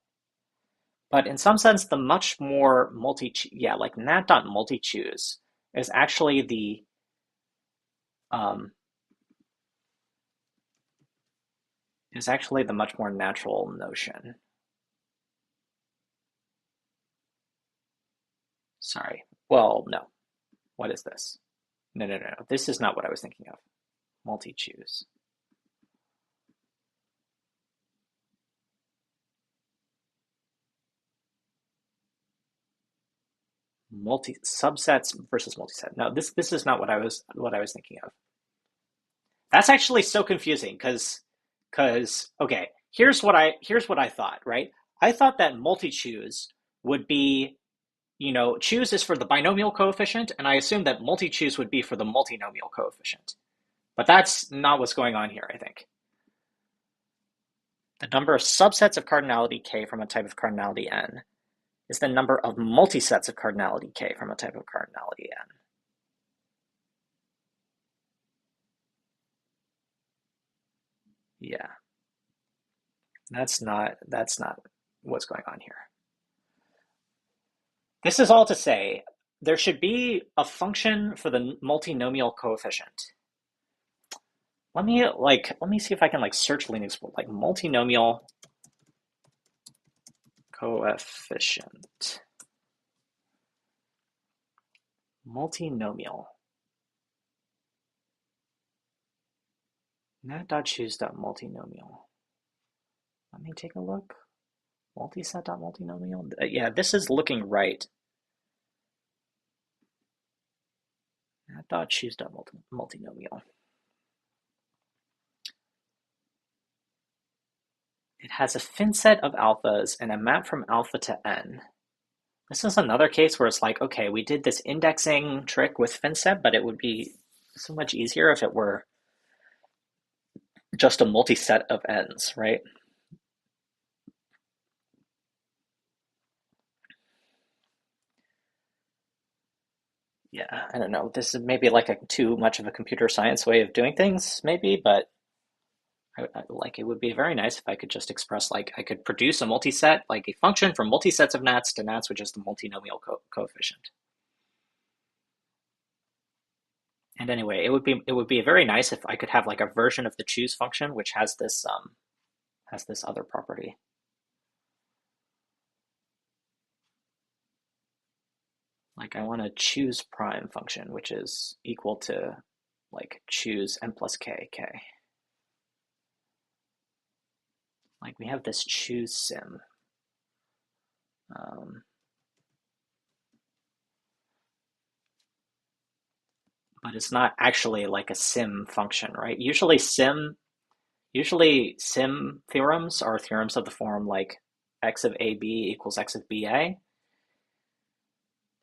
But in some sense, the much more yeah, like nat.multi-choose is actually um, the much more natural notion. Sorry. Well, no. What is this? No, no, no, no. This is not what I was thinking of. Multi-choose. Multi subsets versus multiset. No, this is not what I was thinking of. That's actually so confusing because okay, here's what I thought, right? I thought that multi-choose would be, choose is for the binomial coefficient, and I assumed that multi-choose would be for the multinomial coefficient. But that's not what's going on here, I think. The number of subsets of cardinality k from a type of cardinality n is the number of multisets of cardinality k from a type of cardinality n. Yeah, that's not what's going on here. This is all to say there should be a function for the multinomial coefficient. Let me see if I can search Linux like multinomial coefficient. Multinomial. Nat.choose.multinomial. Let me take a look. Multiset.multinomial. Yeah, this is looking right. Nat.choose.multinomial. It has a fin set of alphas and a map from alpha to n. This is another case where it's like, okay, we did this indexing trick with finset, but it would be so much easier if it were just a multi-set of n's, right? Yeah, I don't know. This is maybe like too much of a computer science way of doing things, maybe, but it would be very nice if I could just express I could produce a multi-set, like a function from multi-sets of nats to nats, which is the multinomial coefficient. And anyway, it would be very nice if I could have like a version of the choose function which has this other property. Like I want to choose prime function, which is equal to choose n plus k. Like we have this choose sim. Um, but it's not actually like a sim function, right? Usually sim theorems are theorems of the form like x of AB equals x of BA.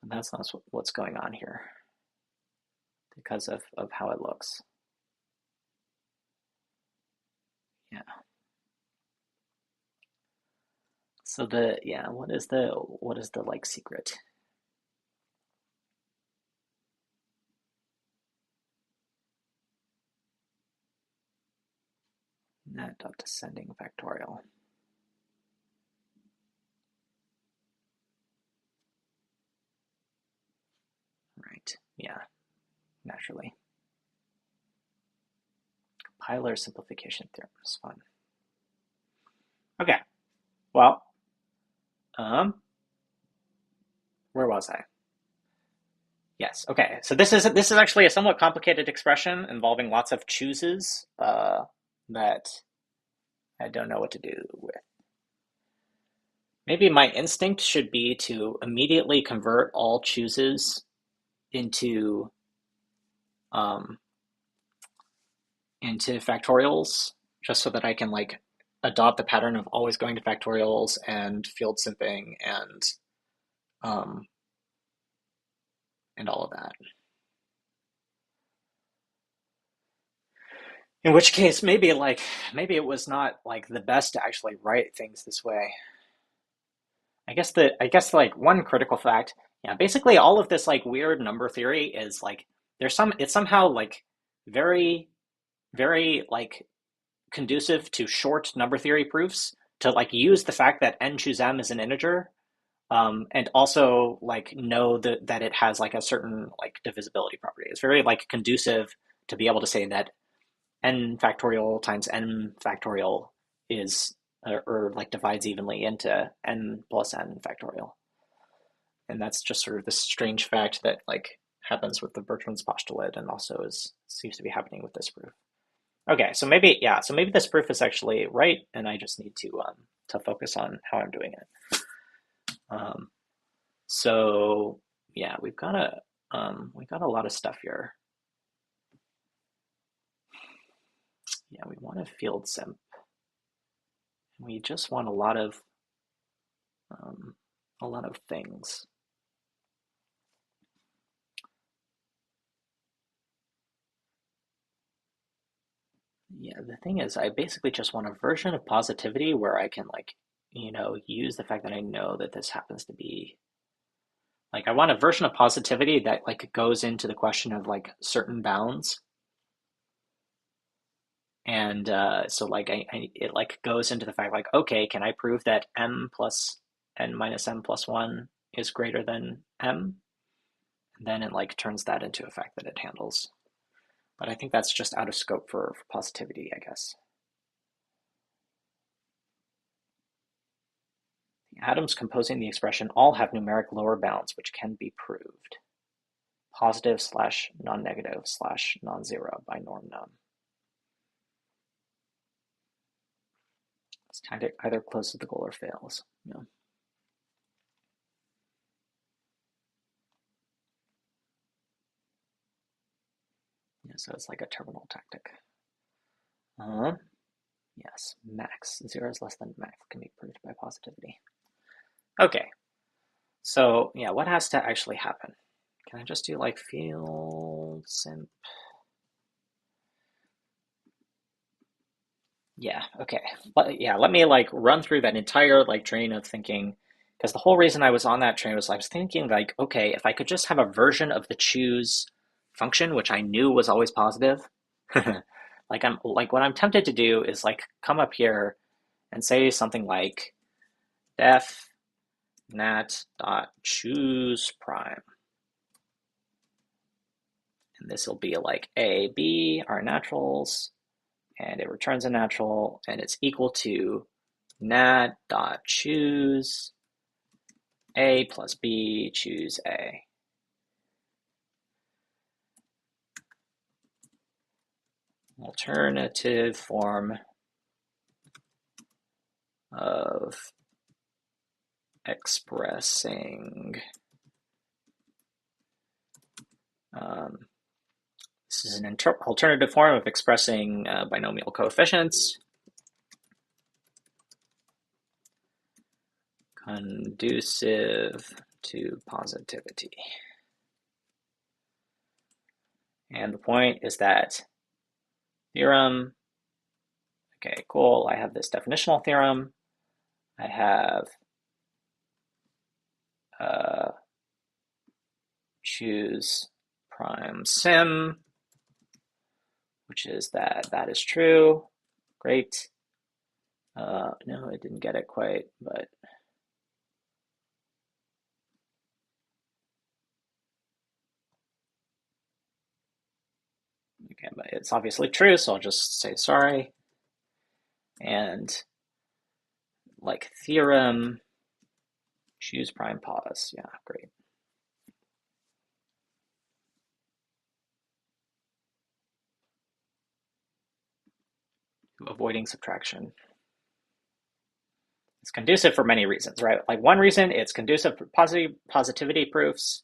And that's not what's going on here because of how it looks. Yeah. So what is the secret? Net dot descending factorial. Right. Yeah. Naturally. Compiler simplification theorem is fun. Okay. Well, where was I? Yes. Okay. So this is actually a somewhat complicated expression involving lots of chooses that I don't know what to do with. Maybe my instinct should be to immediately convert all chooses into um, into factorials, just so that I can adopt the pattern of always going to factorials and field simping um, and all of that. In which case, maybe it was not the best to actually write things this way. I guess one critical fact, yeah, basically all of this weird number theory is it's somehow very very conducive to short number theory proofs to like use the fact that n choose m is an integer, and also like know that it has like a certain like divisibility property. It's very like conducive to be able to say that n factorial times n factorial is or like divides evenly into n plus n factorial. And that's just sort of this strange fact that like happens with the Bertrand's postulate and also seems to be happening with this proof. Okay, so maybe so maybe this proof is actually right, and I just need to focus on how I'm doing it. So yeah, we got a lot of stuff here. Yeah, we want a field simp. We just want a lot of things. Yeah, the thing is, I basically just want a version of positivity where I can like, use the fact that I know that this happens to be like I want a version of positivity that like goes into the question of like certain bounds. And so like it like goes into the fact like, okay, can I prove that m plus n minus m plus 1 is greater than m? And then it like turns that into a fact that it handles. But I think that's just out of scope for positivity, I guess. The atoms composing the expression all have numeric lower bounds, which can be proved. Positive slash non-negative slash non-zero by norm num. This tactic either closes the goal or fails. Yeah. Yeah, so it's like a terminal tactic. Yes, max. 0 is less than max can be proved by positivity. Okay, so yeah, what has to actually happen? Can I just do like field simp? Yeah, okay. Yeah, let me like run through that entire like train of thinking, because the whole reason I was on that train was I was thinking like, okay, if I could just have a version of the choose function, which I knew was always positive, like what I'm tempted to do is like come up here and say something like def nat dot choose prime. And this will be like A, B are naturals, and it returns a natural, and it's equal to nat dot choose A plus B choose A. Alternative form of expressing this is an alternative form of expressing binomial coefficients conducive to positivity. And the point is that theorem, okay, cool, I have this definitional theorem, I have choose prime sim, which is that is true. Great. No, it didn't get it quite, but okay, but it's obviously true, so I'll just say sorry. And like theorem, choose prime pos. Yeah, great. Avoiding subtraction. It's conducive for many reasons, right? Like one reason, it's conducive for positivity proofs,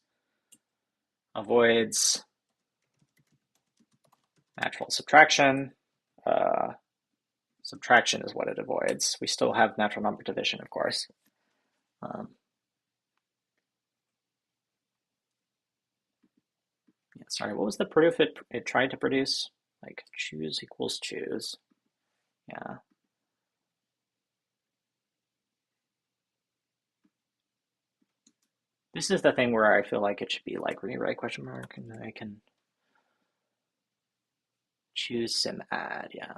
avoids natural subtraction. Subtraction is what it avoids. We still have natural number division, of course. Yeah, sorry, what was the proof it tried to produce? Like choose equals choose. Yeah. This is the thing where I feel like it should be like rewrite question mark, and then I can choose sim add. Yeah.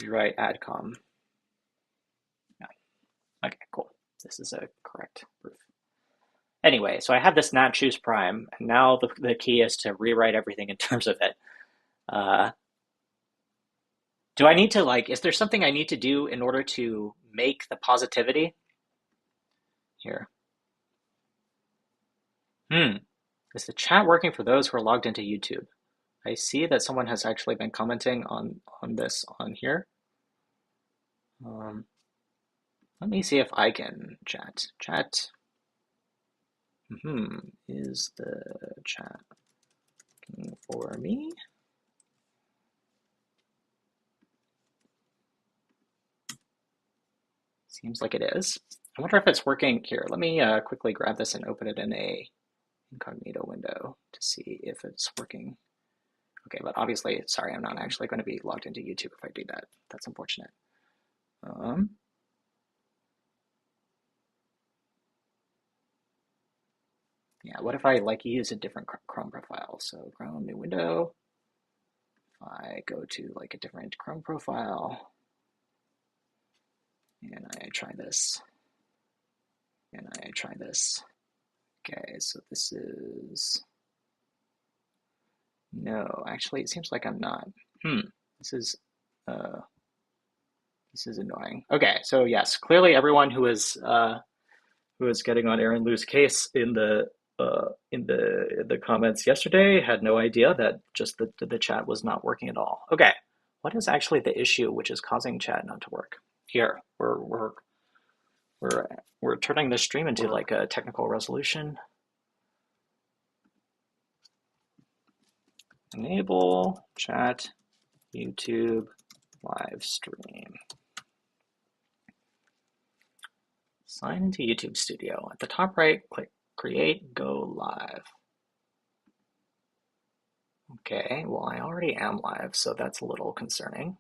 Rewrite adcom. Yeah. Okay, cool. This is a correct proof. Anyway, so I have this not choose prime, and now the key is to rewrite everything in terms of it. Uh, do I need to like, is there something I need to do in order to make the positivity? Here. Hmm. Is the chat working for those who are logged into YouTube? I see that someone has actually been commenting on this on here. Um, Let me see if I can chat. Chat. Is the chat working for me? Seems like it is. I wonder if it's working here. Let me quickly grab this and open it in a incognito window to see if it's working. Okay, but obviously, sorry, I'm not actually going to be logged into YouTube if I do that. That's unfortunate. Yeah, what if I like use a different Chrome profile? So Chrome, new window. If I go to like a different Chrome profile and I try this, and I try this. Okay, so this is, no, actually it seems like I'm not. This is, uh, this is annoying. Okay, so yes, clearly everyone who was getting on Aaron Liu's case in the comments yesterday had no idea that just the chat was not working at all. Okay, what is actually the issue which is causing chat not to work? Here, we're we're turning this stream into like a technical resolution. Enable chat YouTube live stream. Sign into YouTube Studio. At the top right, click Create, Go Live. Okay, well, I already am live, so that's a little concerning.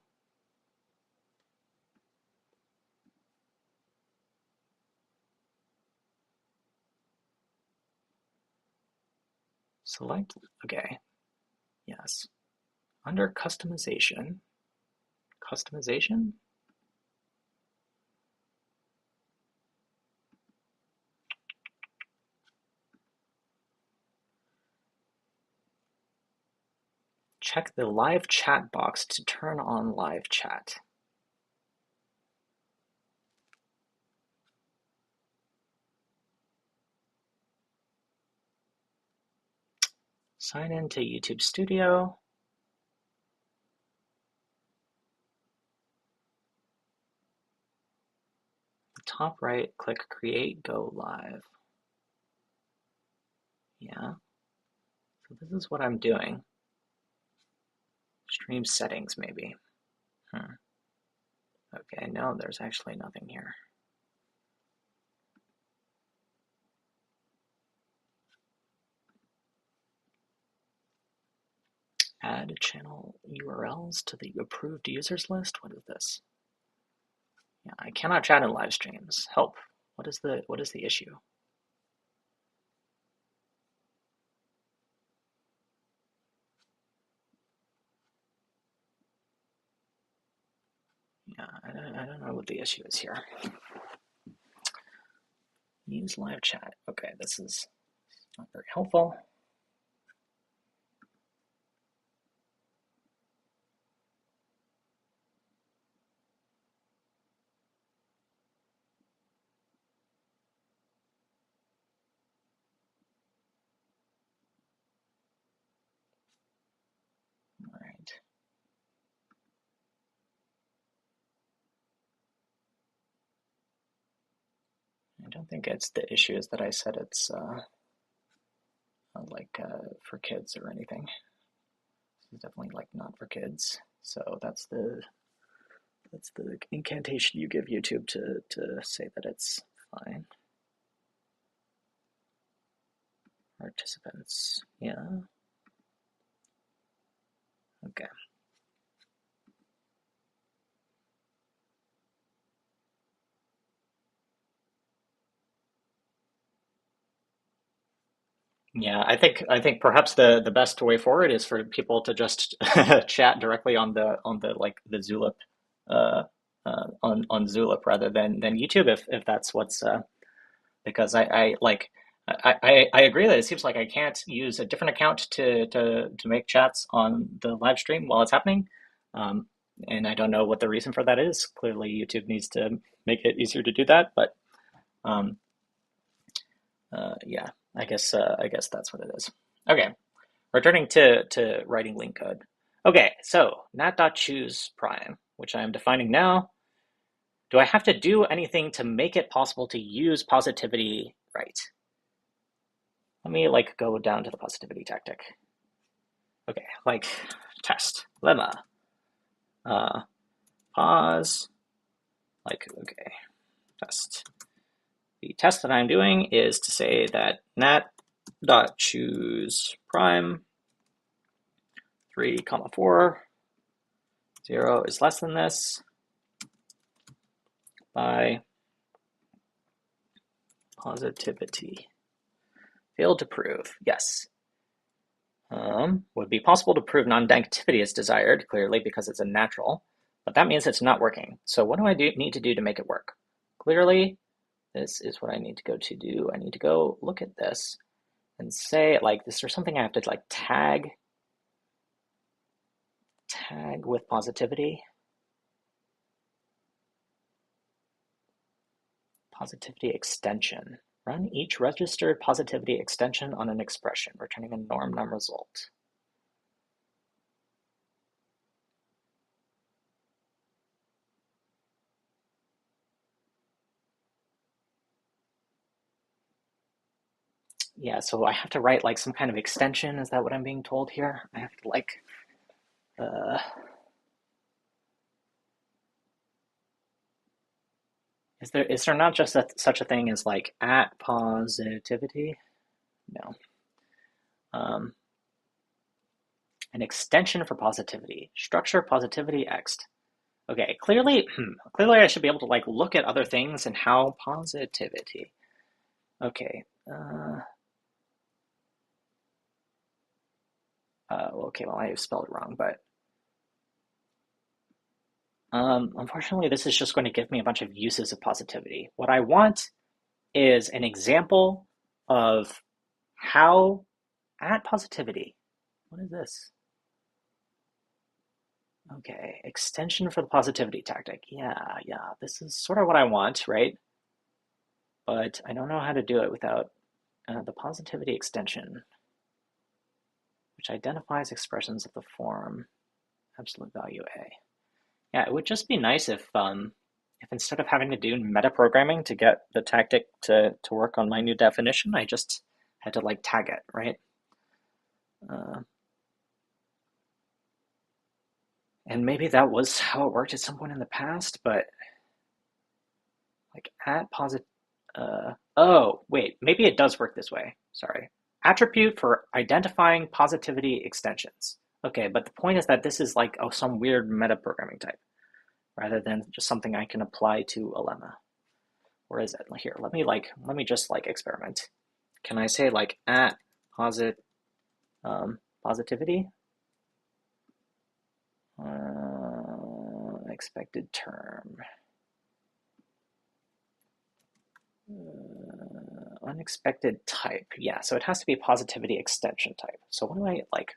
Select, okay, yes. Under customization, check the live chat box to turn on live chat. Sign into YouTube Studio. Top right, click Create, Go Live. Yeah, so this is what I'm doing. Stream settings, maybe. Okay, no, there's actually nothing here. Add channel URLs to the approved users list. What is this? Yeah, I cannot chat in live streams. Help. What is the issue? Yeah, I don't know what the issue is here. Use live chat. Okay, this is not very helpful. All right. I don't think it's the issue is that I said it's like for kids or anything. This is definitely like not for kids. So that's the incantation you give YouTube to say that it's fine. Participants, yeah. Okay. Yeah, I think perhaps the best way forward is for people to just chat directly on the like the Zulip on Zulip rather than YouTube if that's what's because I agree that it seems like I can't use a different account to make chats on the live stream while it's happening. Um, and I don't know what the reason for that is. Clearly, YouTube needs to make it easier to do that. But um, yeah, I guess that's what it is. Okay, returning to writing link code. Okay, so nat.choose prime, which I am defining now. Do I have to do anything to make it possible to use positivity right? Let me like go down to the positivity tactic. Okay, like test lemma pause like okay test. The test that I'm doing is to say that nat dot choose prime 3 comma 4 0 is less than this by positivity. Failed to prove. Yes. Would be possible to prove non-negativity is desired, clearly, because it's a natural, but that means it's not working. So what do I need to do to make it work? Clearly, this is what I need to go to do. I need to go look at this and say, like, is there something I have to like tag with positivity? Positivity extension. Run each registered positivity extension on an expression, returning a norm num result. Yeah, so I have to write like some kind of extension. Is that what I'm being told here? I have to like, uh, is there not just such a thing as like at positivity? No. Um, an extension for positivity. Structure positivity ext. Okay, clearly I should be able to like look at other things and how positivity. Okay. Okay, well I spelled it wrong, but unfortunately this is just going to give me a bunch of uses of positivity. What I want is an example of how at positivity. What is this? Okay, extension for the positivity tactic. Yeah, this is sort of what I want, right? But I don't know how to do it without the positivity extension, which identifies expressions of the form absolute value A. Yeah, it would just be nice if instead of having to do metaprogramming to get the tactic to work on my new definition, I just had to like tag it, right? Uh, and maybe that was how it worked at some point in the past, but like at posit. Oh, wait, maybe it does work this way. Sorry. Attribute for identifying positivity extensions. Okay, but the point is that this is like some weird metaprogramming type rather than just something I can apply to a lemma. Where is it? Here, let me just like experiment. Can I say like at positivity? Expected term. Unexpected type. Yeah, so it has to be a positivity extension type. So what do I like?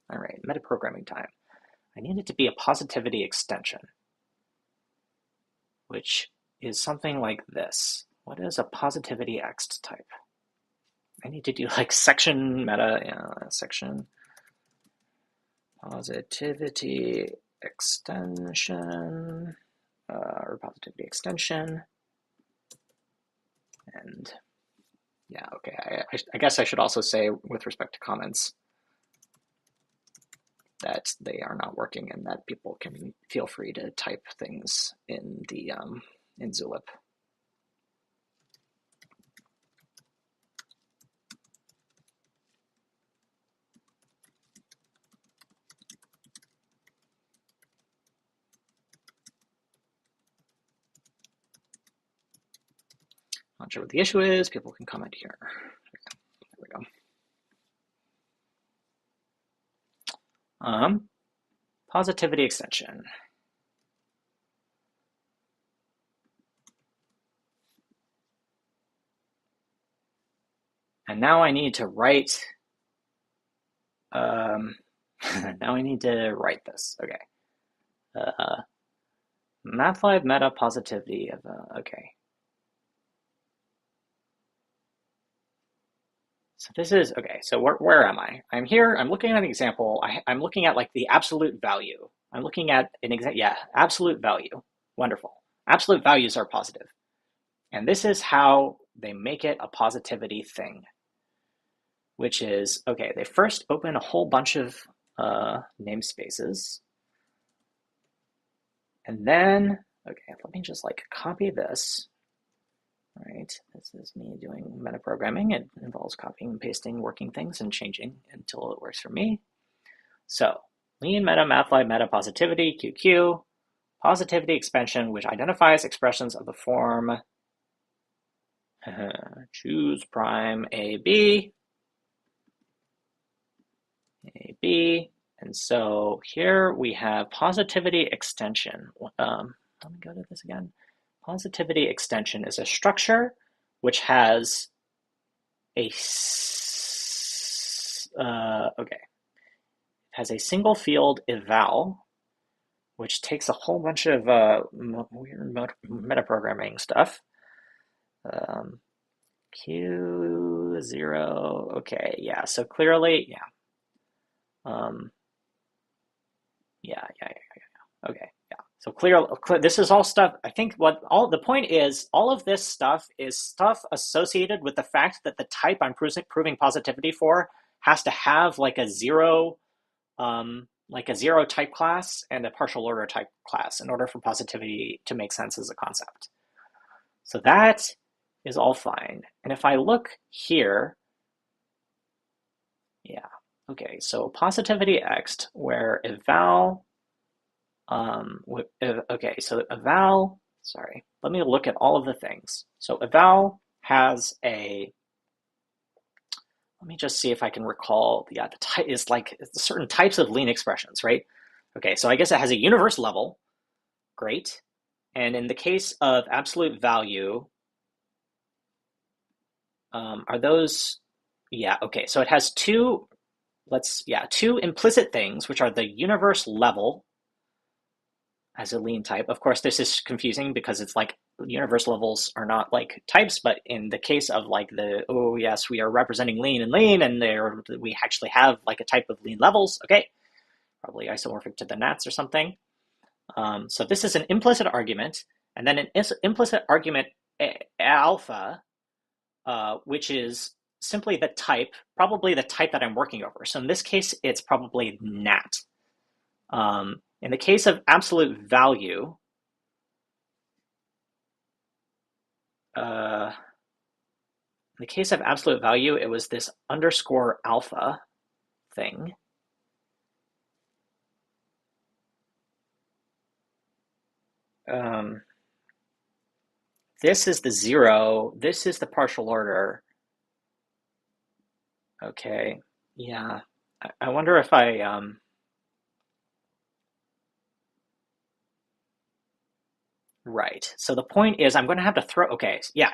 All right, metaprogramming time. I need it to be a positivity extension, which is something like this. What is a positivity ext type? I need to do like section meta, section positivity extension, or positivity extension, and yeah, okay. I guess I should also say with respect to comments that they are not working and that people can feel free to type things in the in Zulip. Not sure what the issue is. People can comment here. There we go. Positivity extension. And now I need to write, now I need to write this. Okay. MATLAB meta positivity of, okay. So this is, okay, so where am I? I'm here, I'm looking at an example. I'm looking at like the absolute value. I'm looking at an example, yeah, absolute value. Wonderful. Absolute values are positive. And this is how they make it a positivity thing, which is, okay, they first open a whole bunch of namespaces. And then, okay, let me just like copy this. Right, this is me doing metaprogramming. It involves copying and pasting, working things, and changing until it works for me. So, lean meta, MATLAB meta positivity, QQ, positivity expansion, which identifies expressions of the form choose prime AB, AB. And so here we have positivity extension. Let me go to this again. Positivity extension is a structure which has a okay, has a single field eval, which takes a whole bunch of weird metaprogramming stuff. Q0, okay, yeah, so clearly, yeah. Yeah, okay, yeah. So clear, this is all stuff, I think what all the point is, all of this stuff is stuff associated with the fact that the type I'm proving positivity for has to have like a zero type class and a partial order type class in order for positivity to make sense as a concept. So that is all fine. And if I look here, yeah, okay, so positivity X, where eval, okay, so eval, sorry, let me look at all of the things. So eval has a, let me just see if I can recall, yeah, the type is like certain types of lean expressions, right? Okay, so I guess it has a universe level, great. And in the case of absolute value, are those, yeah, okay, so it has two implicit things, which are the universe level as a lean type. Of course, this is confusing because it's like universe levels are not like types, but in the case of like the, oh yes, we are representing lean, and we actually have like a type of lean levels, okay, probably isomorphic to the nats or something. So this is an implicit argument, and then an implicit argument alpha, which is simply the type, probably the type that I'm working over. So in this case, it's probably nat. In the case of absolute value, in the case of absolute value, it was this underscore alpha thing. This is the zero. This is the partial order. Okay, yeah. I wonder if right. So the point is I'm going to have to throw, okay, yeah,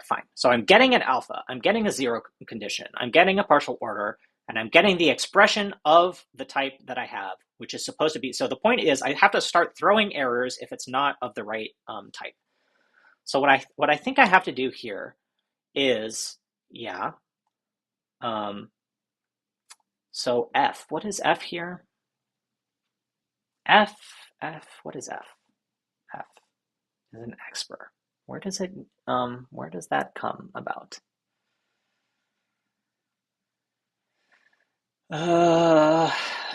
fine. So I'm getting an alpha, I'm getting a zero condition, I'm getting a partial order, and I'm getting the expression of the type that I have, which is supposed to be, so the point is I have to start throwing errors if it's not of the right type. So what I think I have to do here is, yeah, so F, what is F here? F, what is F? F is an expr. Where does that come about?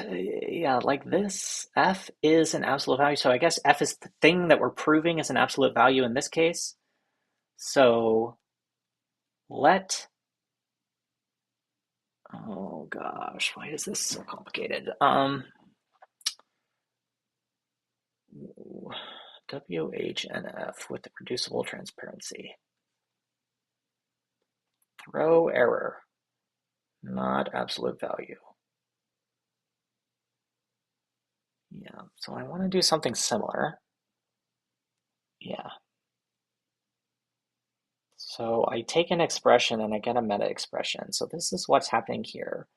Yeah, like this, F is an absolute value. So I guess F is the thing that we're proving is an absolute value in this case. So oh gosh, why is this so complicated? WHNF with the reducible transparency. Throw error, not absolute value. Yeah, so I want to do something similar. Yeah. So I take an expression and I get a meta expression. So this is what's happening here.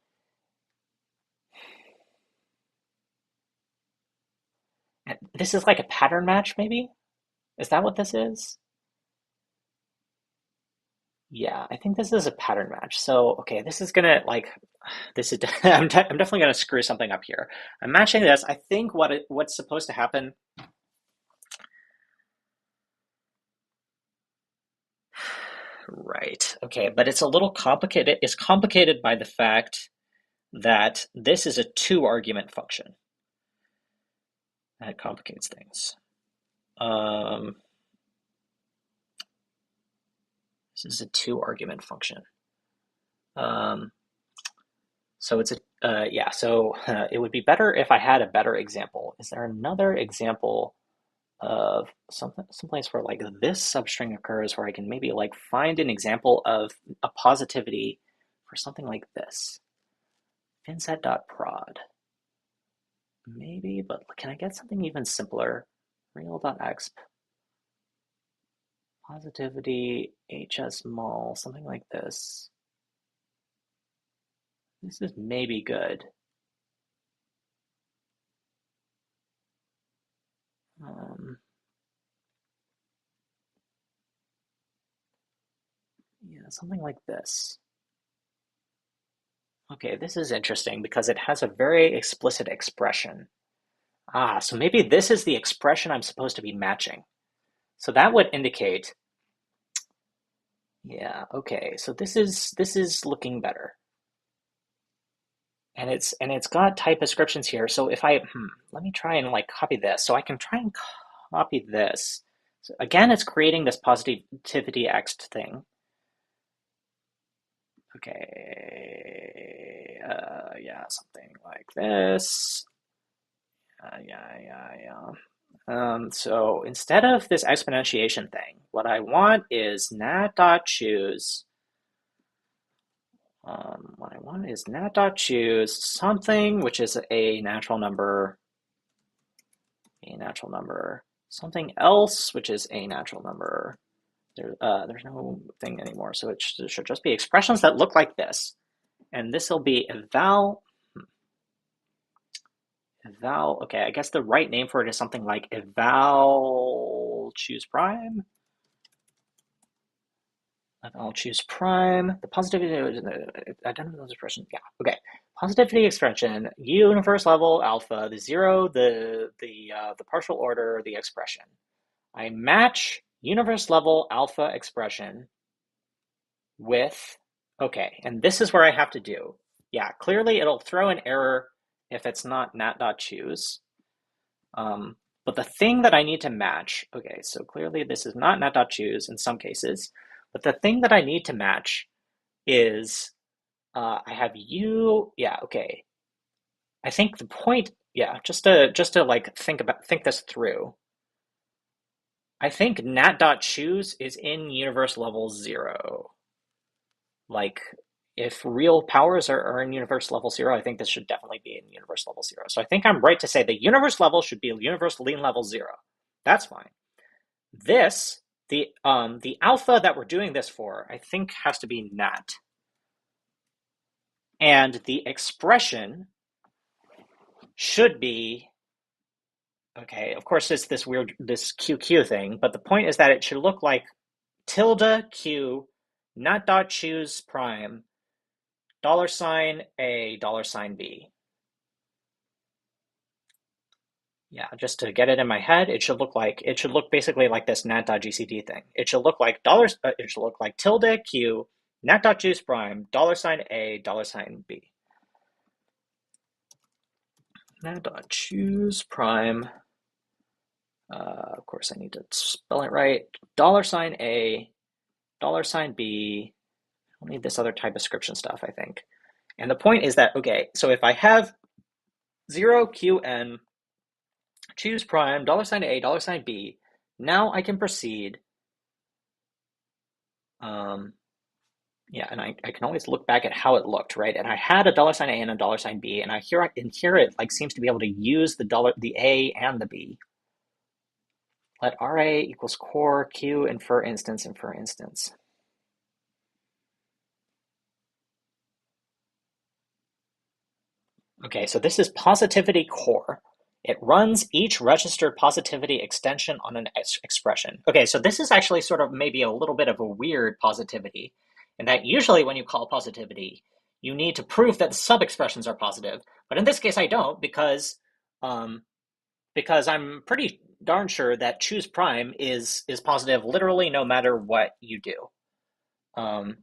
And this is like a pattern match, maybe? Is that what this is? Yeah, I think this is a pattern match. So, okay, this is gonna like, this is, I'm definitely gonna screw something up here. I'm matching this. I think what's supposed to happen. Right. Okay, but it's a little complicated. It's complicated by the fact that this is a two-argument function. That complicates things. This is a two-argument function. So it's yeah, so it would be better if I had a better example. Is there another example of someplace where like this substring occurs where I can maybe like find an example of a positivity for something like this? Finset.prod. Maybe, but can I get something even simpler? Real.exp. Positivity, hsmol, something like this. This is maybe good. Yeah, something like this. Okay, this is interesting because it has a very explicit expression. Ah, so maybe this is the expression I'm supposed to be matching. So that would indicate, yeah, okay, so this is looking better. And it's got type descriptions here. So if let me try and like copy this. So I can try and copy this. So again, it's creating this positivity X thing. Okay, yeah, something like this. Yeah. So instead of this exponentiation thing, what I want is nat.choose. What I want is nat.choose something which is a natural number, something else which is a natural number. There's no thing anymore, so it should just be expressions that look like this. And this will be okay, I guess the right name for it is something like eval choose prime. I'll choose prime. The positivity, identify those expressions. Yeah, okay. Positivity expression, universe level alpha, the zero, the partial order, the expression. I match universe level alpha expression with, okay, and this is where I have to do. Yeah, clearly it'll throw an error if it's not nat.choose. But the thing that I need to match, okay, so clearly this is not nat.choose in some cases, but the thing that I need to match is I have you, yeah, okay. I think the point, yeah, just to like think this through. I think nat.choose is in universe level 0. Like if real powers are in universe level 0, I think this should definitely be in universe level 0. So I think I'm right to say the universe level should be universe lean level 0. That's fine. This, the alpha that we're doing this for, I think has to be nat. And the expression should be, okay, of course it's this weird, this QQ thing, but the point is that it should look like tilde Q, not dot choose prime, $A, $B. Yeah, just to get it in my head, it should look basically like this nat.gcd thing. It should look like tilde Q, nat.choose prime, $A, $B. Nat.choose prime. Of course, I need to spell it right. $A, $B. I don't need this other type description stuff, I think. And the point is that, okay, so if I have 0QN, choose prime, $A, $B, now I can proceed. Yeah, and I can always look back at how it looked, right? And I had a $A and a $B, and here it like seems to be able to use the A and the B. Let RA equals core Q infer instance. Okay, so this is positivity core. It runs each registered positivity extension on an expression. Okay, so this is actually sort of maybe a little bit of a weird positivity, in that usually when you call positivity, you need to prove that the sub-expressions are positive. But in this case, I don't um, because I'm pretty darn sure that choose prime is positive literally no matter what you do. Um,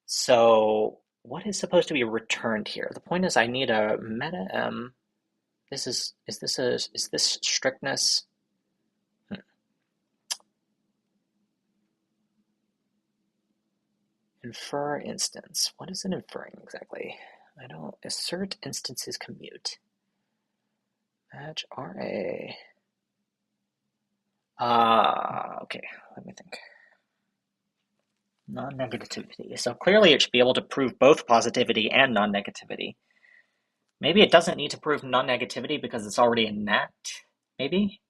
so what is supposed to be returned here? The point is I need a meta m. This is this strictness? Hmm. Infer instance. What is it inferring exactly? I don't assert instances commute. Match RA. Okay, let me think. Non-negativity. So clearly it should be able to prove both positivity and non-negativity. Maybe it doesn't need to prove non-negativity because it's already a nat, maybe?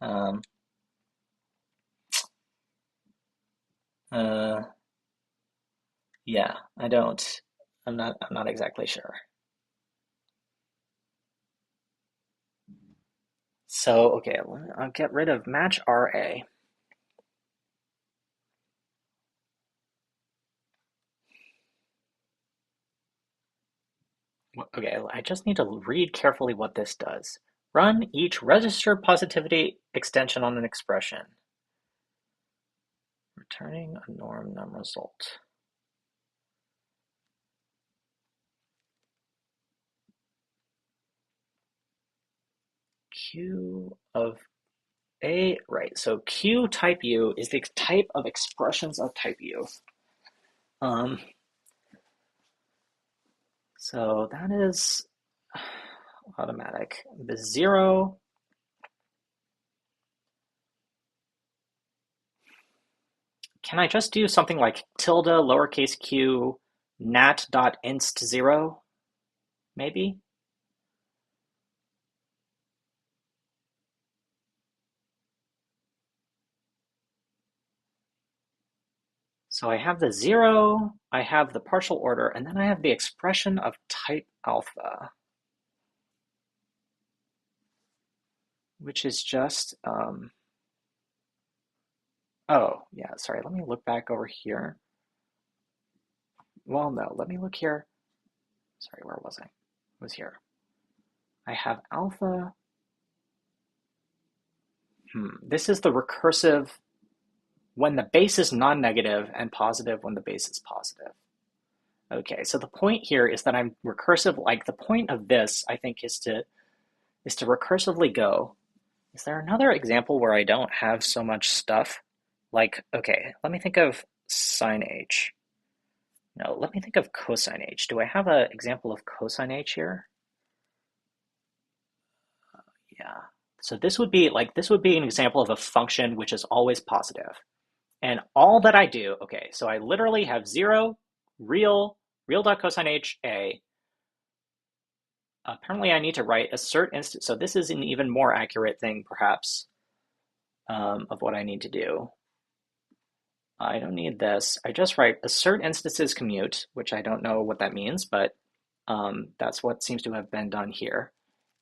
Um, uh, yeah, I'm not exactly sure. So, okay, I'll get rid of match RA. Okay, I just need to read carefully what this does. Run each registered positivity extension on an expression, returning a norm num result. Q of A, right, so Q type U is the type of expressions of type U. Um, so that is automatic. The zero, can I just do something like tilde lowercase q nat dot inst zero, maybe? So I have the zero, I have the partial order, and then I have the expression of type alpha, which is just, oh, yeah, sorry, let me look back over here. Well, no, let me look here. Sorry, where was I? It was here. I have alpha. This is the recursive when the base is non-negative and positive when the base is positive. Okay, so the point here is that I'm recursive, like the point of this, I think, is to recursively go. Is there another example where I don't have so much stuff? Like, okay, let me think of sine h. No, let me think of cosine h. Do I have an example of cosine h here? Yeah. So this would be an example of a function which is always positive. And all that I do, okay, so I literally have zero, real dot cosine h a. Apparently I need to write assert instance. So this is an even more accurate thing, perhaps, of what I need to do. I don't need this. I just write assert instances commute, which I don't know what that means, but that's what seems to have been done here.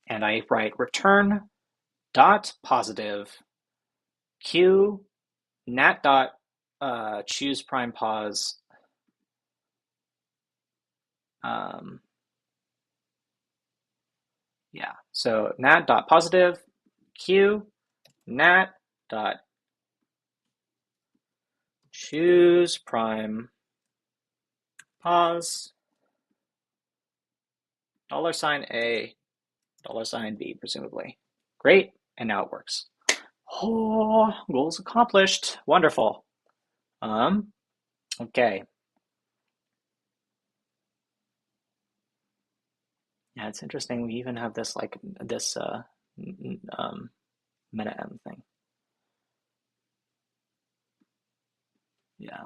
And I write return dot positive q nat dot choose prime pos yeah, so nat dot positive q nat dot choose prime pos $A $B, presumably. Great, and now it works. Oh, goals accomplished. Wonderful. Um, okay. Yeah, it's interesting. We even have this like this meta m thing. Yeah.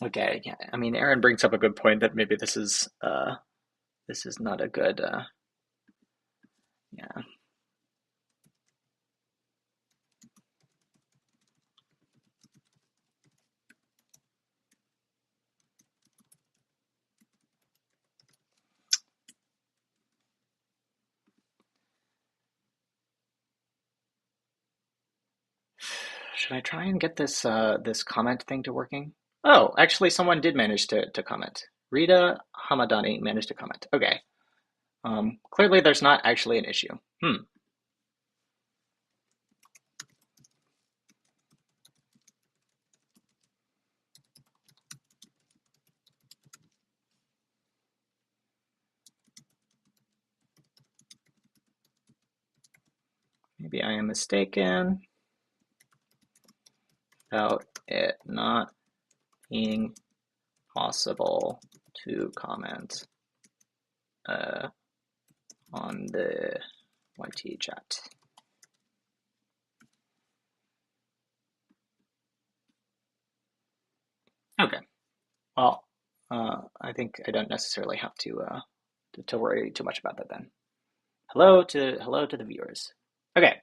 Okay. Yeah. I mean, Aaron brings up a good point that maybe this is not a good yeah. Should I try and get this this comment thing to working? Oh, actually, someone did manage to comment. Rita Hamadani managed to comment. Okay. Clearly, there's not actually an issue. Maybe I am mistaken about it not being possible to comment on the YT chat. Okay. Well, I think I don't necessarily have to worry too much about that then. Hello to the viewers. Okay.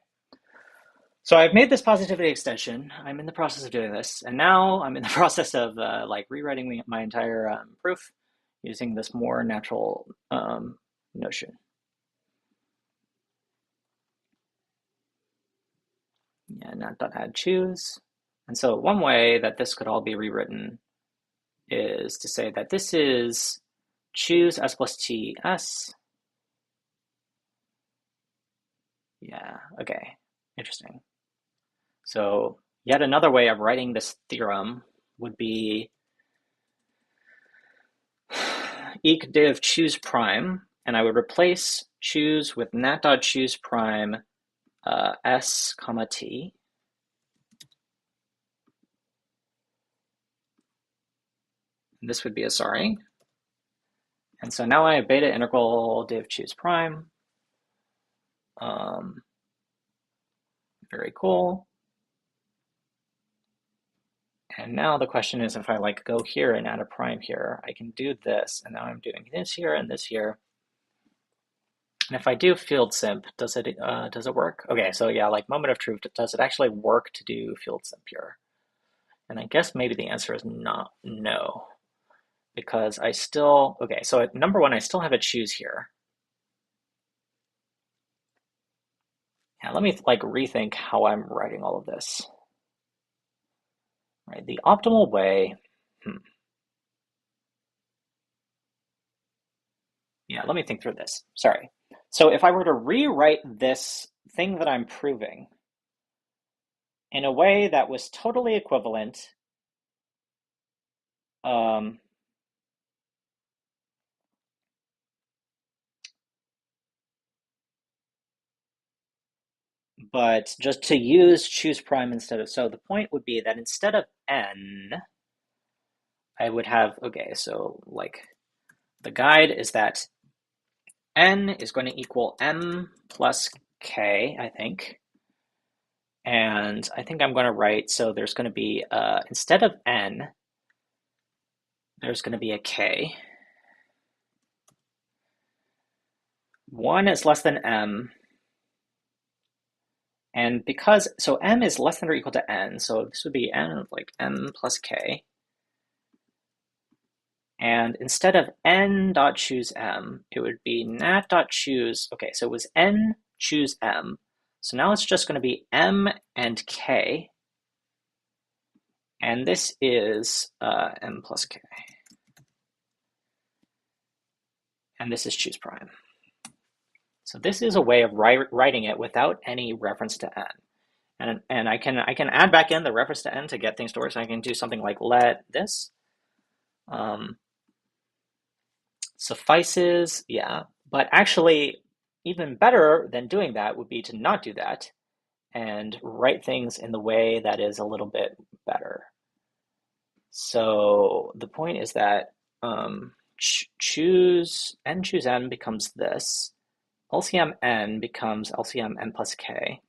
So I've made this positivity extension. I'm in the process of doing this, and now I'm in the process of like rewriting my entire proof using this more natural notion. Yeah, nat.add choose. And so one way that this could all be rewritten is to say that this is choose s plus t s. Yeah, okay, interesting. So yet another way of writing this theorem would be eq div choose prime, and I would replace choose with nat.choose prime s comma t. And this would be a sorry. And so now I have beta integral div choose prime. Very cool. And now the question is, if I like go here and add a prime here, I can do this, and now I'm doing this here and this here. And if I do field simp, does it work? Okay, so yeah, like moment of truth, does it actually work to do field simp here? And I guess maybe the answer is not no, because I still, okay, so at number one, I still have a choose here. Yeah, let me like rethink how I'm writing all of this. Right, the optimal way, yeah, let me think through this. Sorry. So if I were to rewrite this thing that I'm proving in a way that was totally equivalent, but just to use choose prime instead of, so the point would be that instead of n, I would have, okay, so like the guide is that n is going to equal m plus k, I think. And I think I'm going to write, so there's going to be, instead of n, there's going to be a k. 1 is less than m. And because, so m is less than or equal to n, so this would be n, like m plus k. And instead of n dot choose m, it would be nat dot choose, okay, so it was n choose m. So now it's just going to be m and k. And this is m plus k. And this is choose prime. So this is a way of writing it without any reference to n. And I can add back in the reference to n to get things to work. So I can do something like let this suffices, yeah. But actually, even better than doing that would be to not do that and write things in the way that is a little bit better. So the point is that choose n becomes this. LCM n becomes LCM n plus k.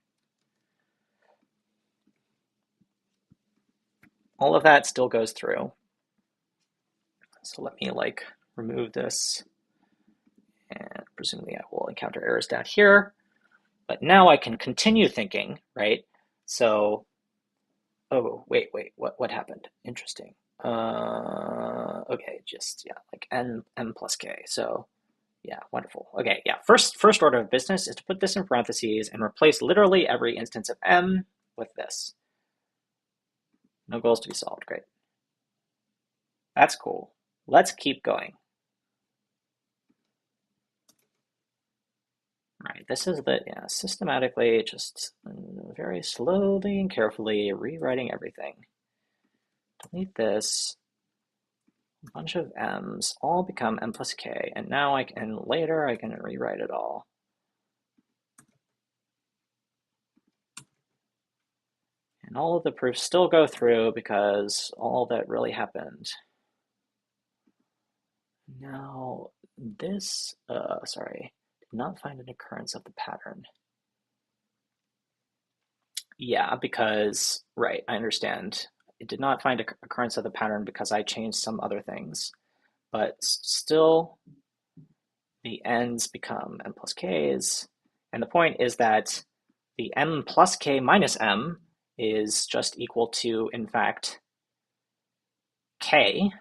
All of that still goes through. So let me like remove this, and presumably I will encounter errors down here. But now I can continue thinking, right? So, oh, wait, what happened? Interesting. Okay, just, yeah, like n plus k. So, yeah, wonderful. Okay, yeah, first order of business is to put this in parentheses and replace literally every instance of m with this. No goals to be solved. Great. That's cool. Let's keep going. All right, this is the systematically, just very slowly and carefully rewriting everything. Delete this. A bunch of m's all become m plus k, and now later I can rewrite it all. And all of the proofs still go through because all that really happened. Now this, sorry, did not find an occurrence of the pattern. Yeah, because, right, I understand. It did not find an occurrence of the pattern because I changed some other things, but still the n's become m plus k's. And the point is that the m plus k minus m is just equal to, in fact, k,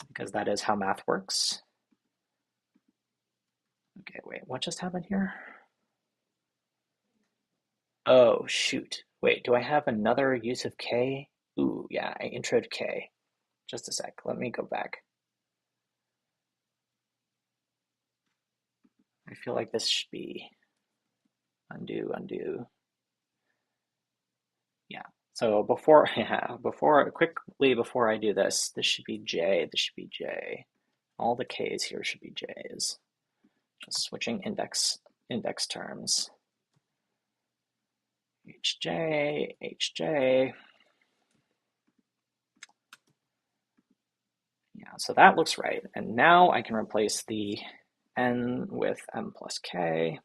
because that is how math works. Okay, wait, what just happened here? Oh, shoot. Wait, do I have another use of k? Ooh, yeah, I introed k. Just a sec, let me go back. I feel like this should be undo, undo. Yeah, so quickly before I do this, this should be j, this should be j. All the k's here should be j's. Just switching index terms. HJ, HJ. Yeah, so that looks right. And now I can replace the n with m plus k.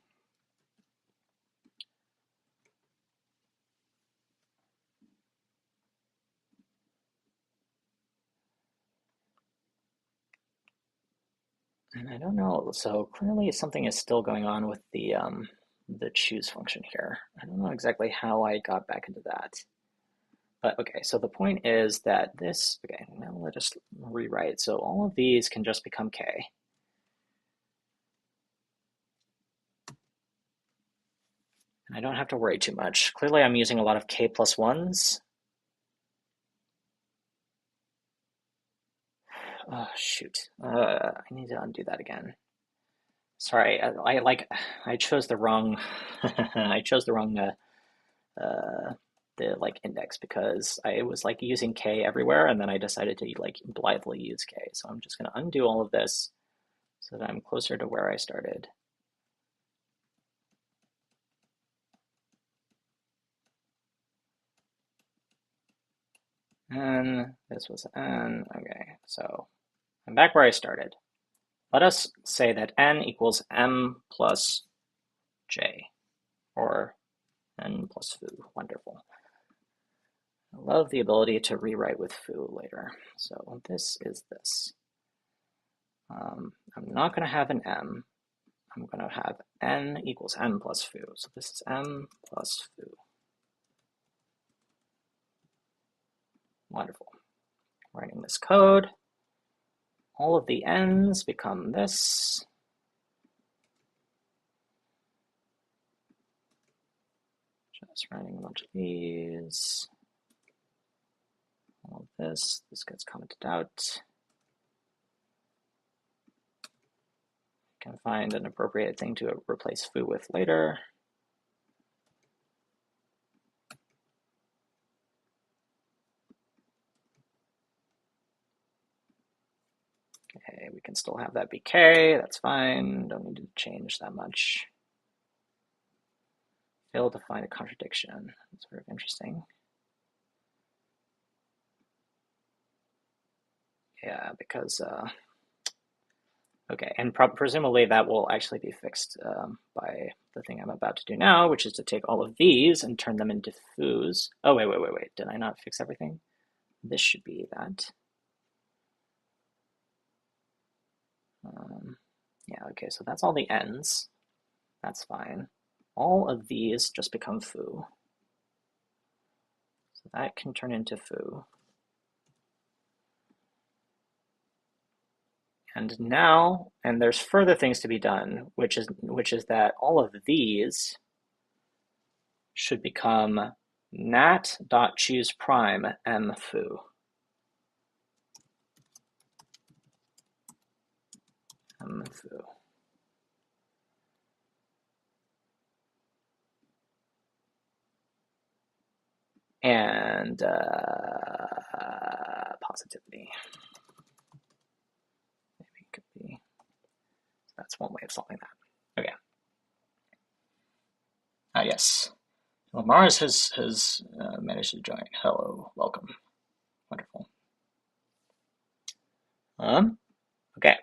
And I don't know, so clearly something is still going on with the choose function here. I don't know exactly how I got back into that. But okay, so the point is that this, okay, now let us rewrite. So all of these can just become k. And I don't have to worry too much. Clearly I'm using a lot of k plus ones. Oh, shoot. I need to undo that again. Sorry, I chose the wrong I chose the wrong the like index because I was like using k everywhere and then I decided to like blithely use k. So I'm just going to undo all of this so that I'm closer to where I started. And this was n. Okay, so I'm back where I started. Let us say that n equals m plus j, or n plus foo. Wonderful. I love the ability to rewrite with foo later. So this is this. I'm not going to have an m. I'm going to have n equals m plus foo. So this is m plus foo. Wonderful. Writing this code. All of the n's become this. Just writing a bunch of these. All of this gets commented out. Can find an appropriate thing to replace foo with later. Okay, we can still have that be k, that's fine, don't need to change that much. Failed to find a contradiction, that's sort of interesting. Yeah, because, okay, and presumably that will actually be fixed by the thing I'm about to do now, which is to take all of these and turn them into foos. Oh, wait, did I not fix everything? This should be that. Yeah, okay, so that's all the ends. That's fine. All of these just become foo. So that can turn into foo. And now, and there's further things to be done, which is that all of these should become nat.choose prime m foo. M foo. And positivity. Maybe it could be. That's one way of solving that. Okay. Yes. Well, Mars has managed to join. Hello, welcome. Wonderful. Okay.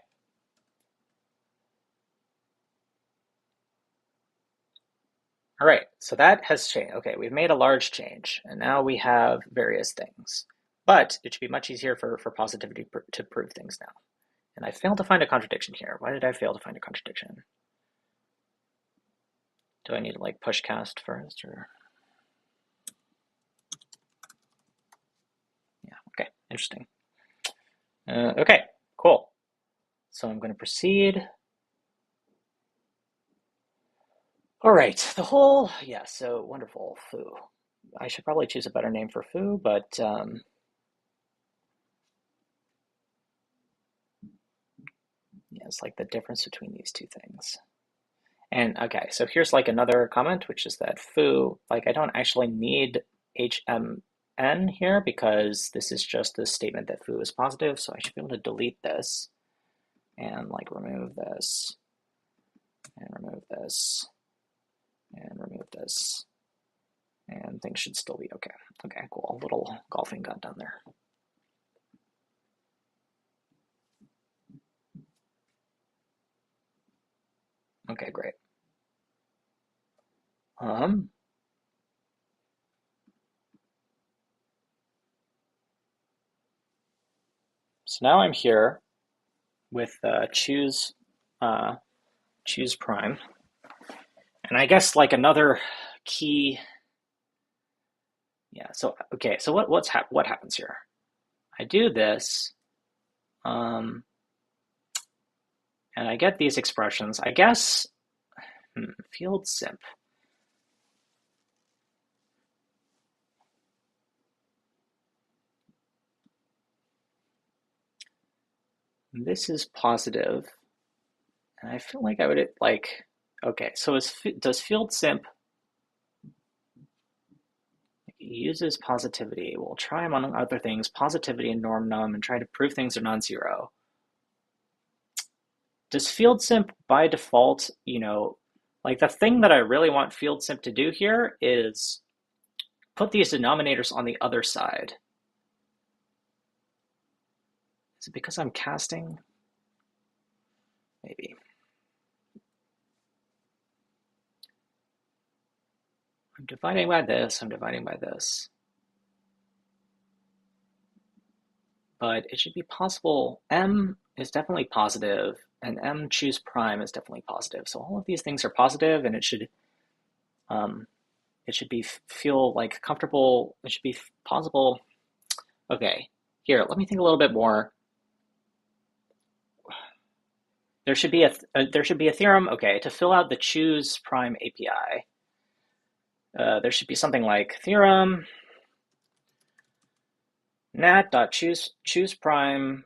All right, so that has changed. Okay, we've made a large change, and now we have various things. But it should be much easier for positivity to prove things now. And I failed to find a contradiction here. Why did I fail to find a contradiction? Do I need to like push cast first or? Yeah, okay, interesting. Okay, cool. So I'm going to proceed. All right, yeah, so wonderful, foo. I should probably choose a better name for foo, but yeah, it's like the difference between these two things. And okay, so here's like another comment, which is that foo, like I don't actually need HMN here because this is just a statement that foo is positive, so I should be able to delete this and like remove this and remove this and remove this, and things should still be okay. Okay, cool. A little golfing got done there. Okay, great. So now I'm here with uh, choose prime, and I guess like another key. Yeah. So okay. So what happens here? I do this, um, and I get these expressions. I guess field simp. This is positive, and I feel like I would like. Okay. So does field simp uses positivity? We'll try among other things positivity and norm num and try to prove things are non-zero. Does field simp by default, like the thing that I really want field simp to do here is put these denominators on the other side. Is it because I'm casting? Maybe. I'm dividing by this, I'm dividing by this. But it should be possible. M is definitely positive, and M choose prime is definitely positive. So all of these things are positive, and um, it should be feel like comfortable. It should be possible. Okay, here, let me think a little bit more. There should be a theorem. Okay, to fill out the choose prime API, there should be something like theorem nat.choose prime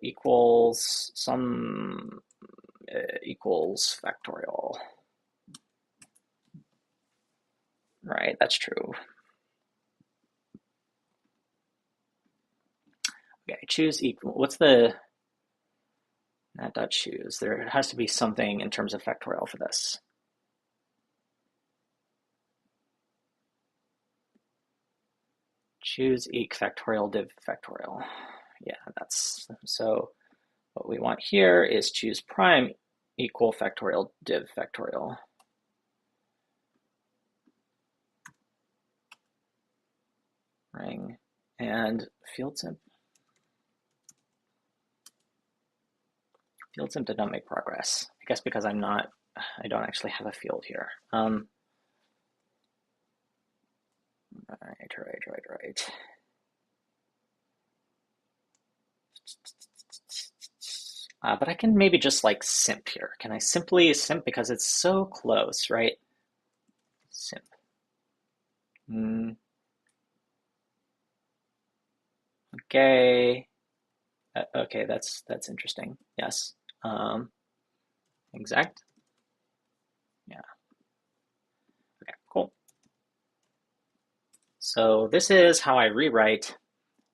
equals some equals factorial. Right, that's true. Okay, choose equal. What's the nat.choose? There has to be something in terms of factorial for this. Choose eq factorial div factorial. Yeah, that's so. What we want here is choose prime equal factorial div factorial. Ring and field simp. Field simp did not make progress. I guess because I don't actually have a field here. Right. But I can maybe just like simp here. Can I simply simp because it's so close, right? simp. Mm, okay. Okay, that's interesting. Yes. Exact. Yeah. Okay, cool. So this is how I rewrite,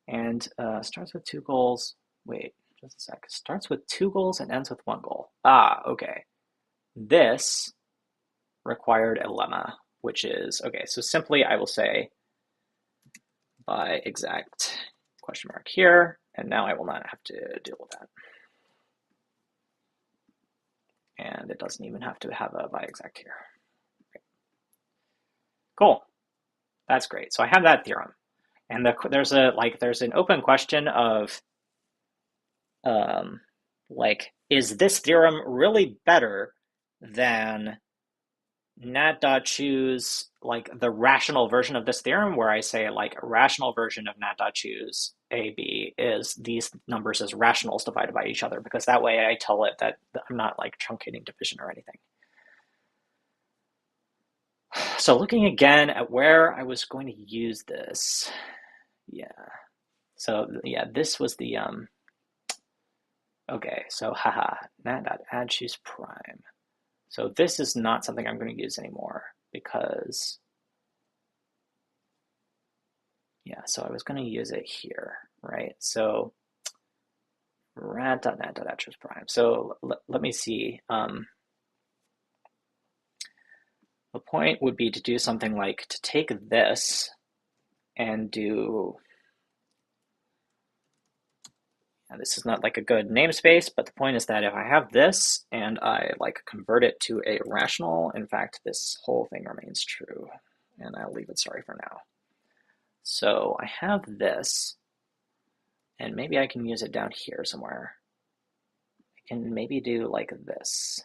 and starts with two goals. Wait, just a sec. Starts with two goals and ends with one goal. Ah, okay. This required a lemma, which is, okay, so simply I will say by exact question mark here, and now I will not have to deal with that. And it doesn't even have to have a by exact here. Okay. Cool. That's great. So I have that theorem. And there's an open question of like, is this theorem really better than nat.choose, like the rational version of this theorem, where I say like a rational version of nat.choose AB is these numbers as rationals divided by each other, because that way I tell it that I'm not like truncating division or anything. So looking again at where I was going to use this, yeah. So yeah, this was the okay, so haha, nat.add choose prime. So this is not something I'm going to use anymore because, yeah, so I was going to use it here, right? So rat.nat.add choose prime. So let me see. The point would be to do something like to take this and do, now this is not like a good namespace, but the point is that if I have this and I like convert it to a rational, in fact, this whole thing remains true, and I'll leave it sorry for now. So I have this, and maybe I can use it down here somewhere. I can maybe do like this.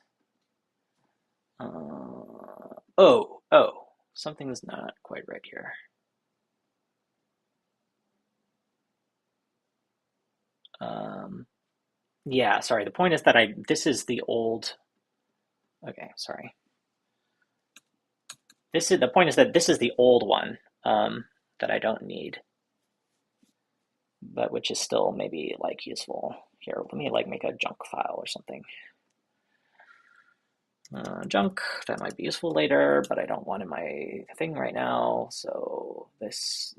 Oh, something's not quite right here. Yeah, sorry. The point is that this is the old. Okay, sorry. The point is that this is the old one that I don't need, but which is still maybe like useful. Here, let me like make a junk file or something. Junk, that might be useful later, but I don't want in my thing right now. So this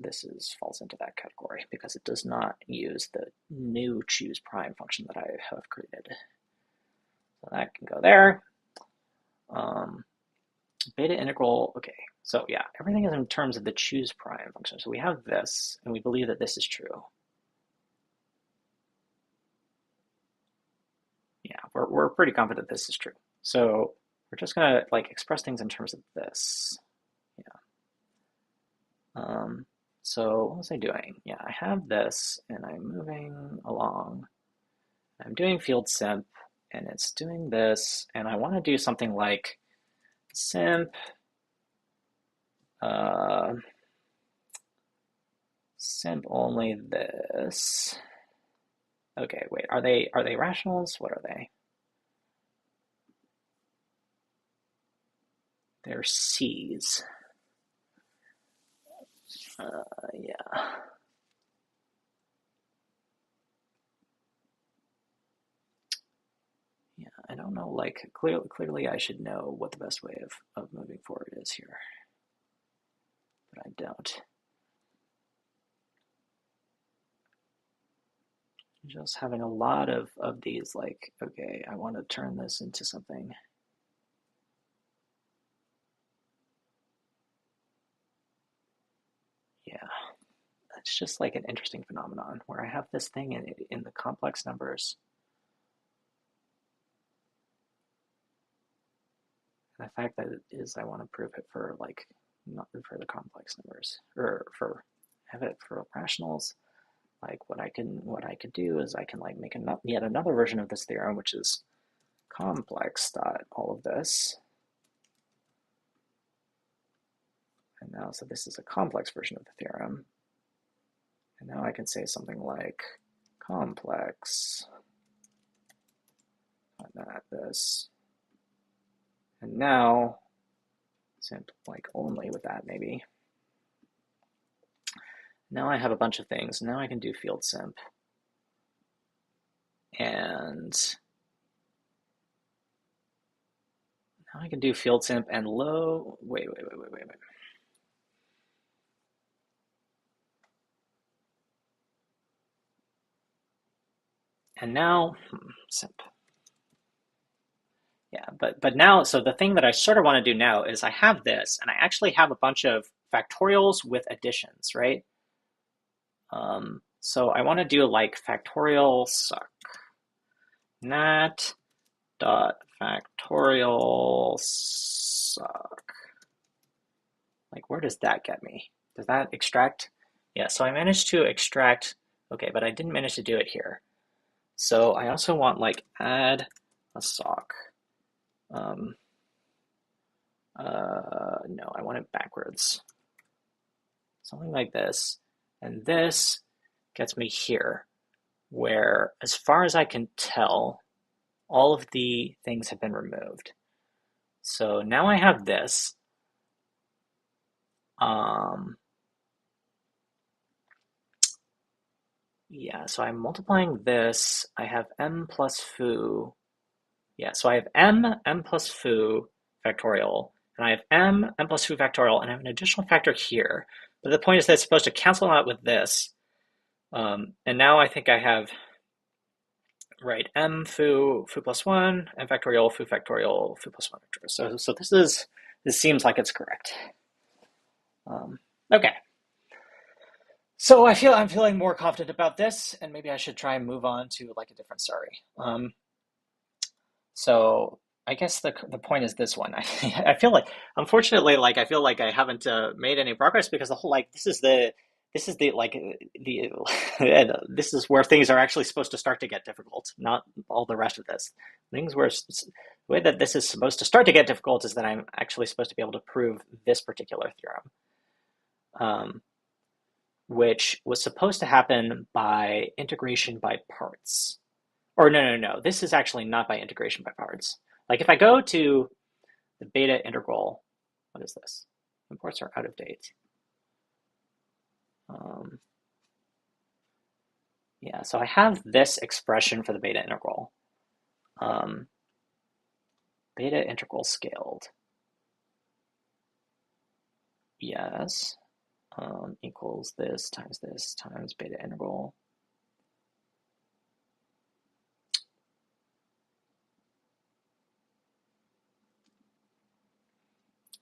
falls into that category because it does not use the new choose prime function that I have created. So that can go there. Beta integral, okay. So yeah, everything is in terms of the choose prime function. So we have this, and we believe that this is true. Yeah, we're pretty confident this is true. So we're just gonna like express things in terms of this. Yeah. So what was I doing? Yeah, I have this, and I'm moving along. I'm doing field simp, and it's doing this, and I want to do something like simp simp only this. Okay, wait, are they rationals? What are they? They're C's. Yeah. Yeah, I don't know, like, clearly I should know what the best way of moving forward is here, but I don't. Just having a lot of these, like, okay, I want to turn this into something. Yeah, it's just like an interesting phenomenon where I have this thing in the complex numbers. And the fact that it is, I want to prove it for like, not for the complex numbers, or for, have it for rationals. Like what I could do is I can like make yet another version of this theorem, which is complex dot all of this. And now, so this is a complex version of the theorem. And now I can say something like complex, not this. And now simp like only with that maybe. Now I have a bunch of things. Now I can do field simp. And now I can do field simp and low. Wait. And now simp. Yeah, but now, so the thing that I sort of want to do now is I have this, and I actually have a bunch of factorials with additions, right? So I want to do like factorial suck. Nat dot factorial suck. Like, where does that get me? Does that extract? Yeah, so I managed to extract, okay, but I didn't manage to do it here. So I also want like add a sock. No, I want it backwards. Something like this. And this gets me here, where as far as I can tell, all of the things have been removed. So now I have this. Yeah, so I'm multiplying this. I have m plus foo. Yeah, so I have m plus foo factorial, and I have m plus foo factorial, and I have an additional factor here. But the point is that it's supposed to cancel out with this. And now I think I have, right, m foo plus 1, m factorial, foo plus 1 factorial. So this seems like it's correct. Okay. So I'm feeling more confident about this, and maybe I should try and move on to like a different story. So I guess the point is this one. I feel like, unfortunately, like I feel like I haven't made any progress because the whole like this is the like the this is where things are actually supposed to start to get difficult, not all the rest of this. Things where the way that this is supposed to start to get difficult is that I'm actually supposed to be able to prove this particular theorem. Which was supposed to happen by integration by parts. Or no. This is actually not by integration by parts. Like if I go to the beta integral, what is this? Imports are out of date. Yeah, so I have this expression for the beta integral. Beta integral scaled. Yes. Equals this times beta integral.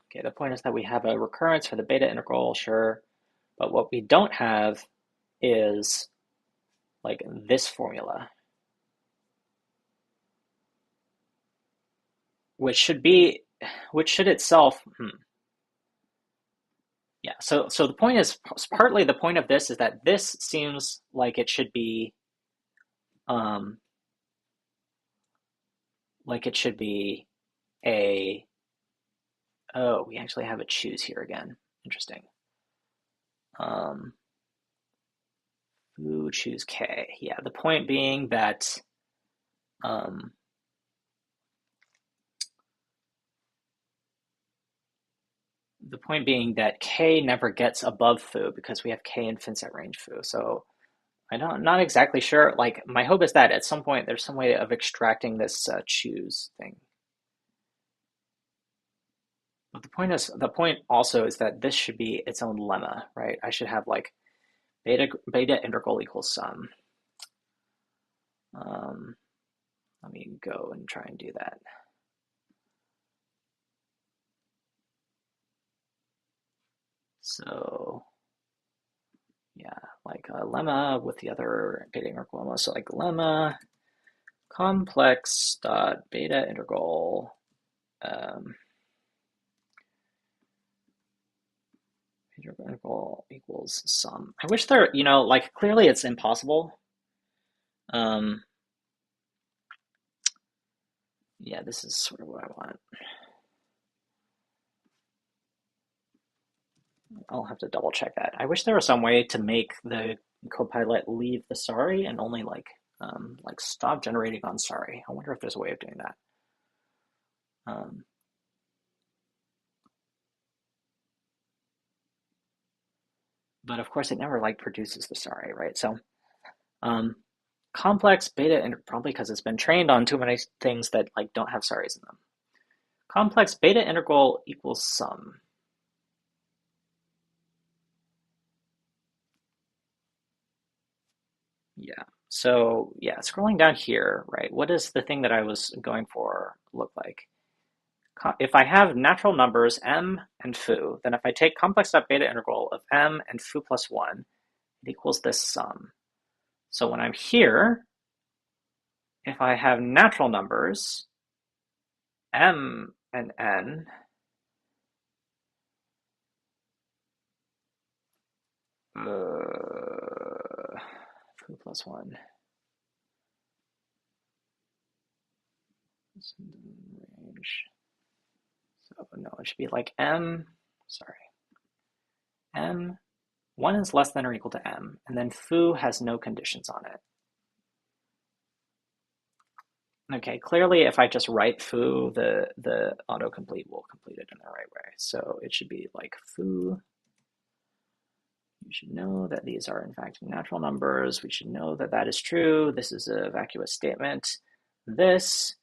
Okay, the point is that we have a recurrence for the beta integral, sure, but what we don't have is like this formula, which should itself, yeah. So the point is, partly the point of this is that this seems like it should be, a, oh, we actually have a choose here again. Interesting. Ooh, choose K. Yeah, the point being that, K never gets above foo because we have K infinites at range foo. So I'm not exactly sure. Like my hope is that at some point there's some way of extracting this choose thing. But the point also is that this should be its own lemma, right? I should have like beta integral equals sum. Let me go and try and do that. So yeah, like a lemma with the other beta integral lemma. So like lemma complex dot beta integral integral equals sum. I wish there, like clearly it's impossible. Yeah, this is sort of what I want. I'll have to double check that. I wish there was some way to make the Copilot leave the sorry and only like stop generating on sorry. I wonder if there's a way of doing that. but of course it never like produces the sorry, right? So um, complex beta, and probably because it's been trained on too many things that like don't have sorries in them. Complex beta integral equals sum. Yeah. So yeah, scrolling down here, right? What does the thing that I was going for look like? If I have natural numbers m and foo, then if I take complex dot beta integral of m and foo plus 1, it equals this sum. So when I'm here, if I have natural numbers, m and n, foo plus 1, range. So no, it should be like m, sorry, m, 1 is less than or equal to m, and then foo has no conditions on it. Okay, clearly if I just write foo, the autocomplete will complete it in the right way. So it should be like foo. You should know that these are in fact natural numbers. We should know that that is true. This is a vacuous statement. This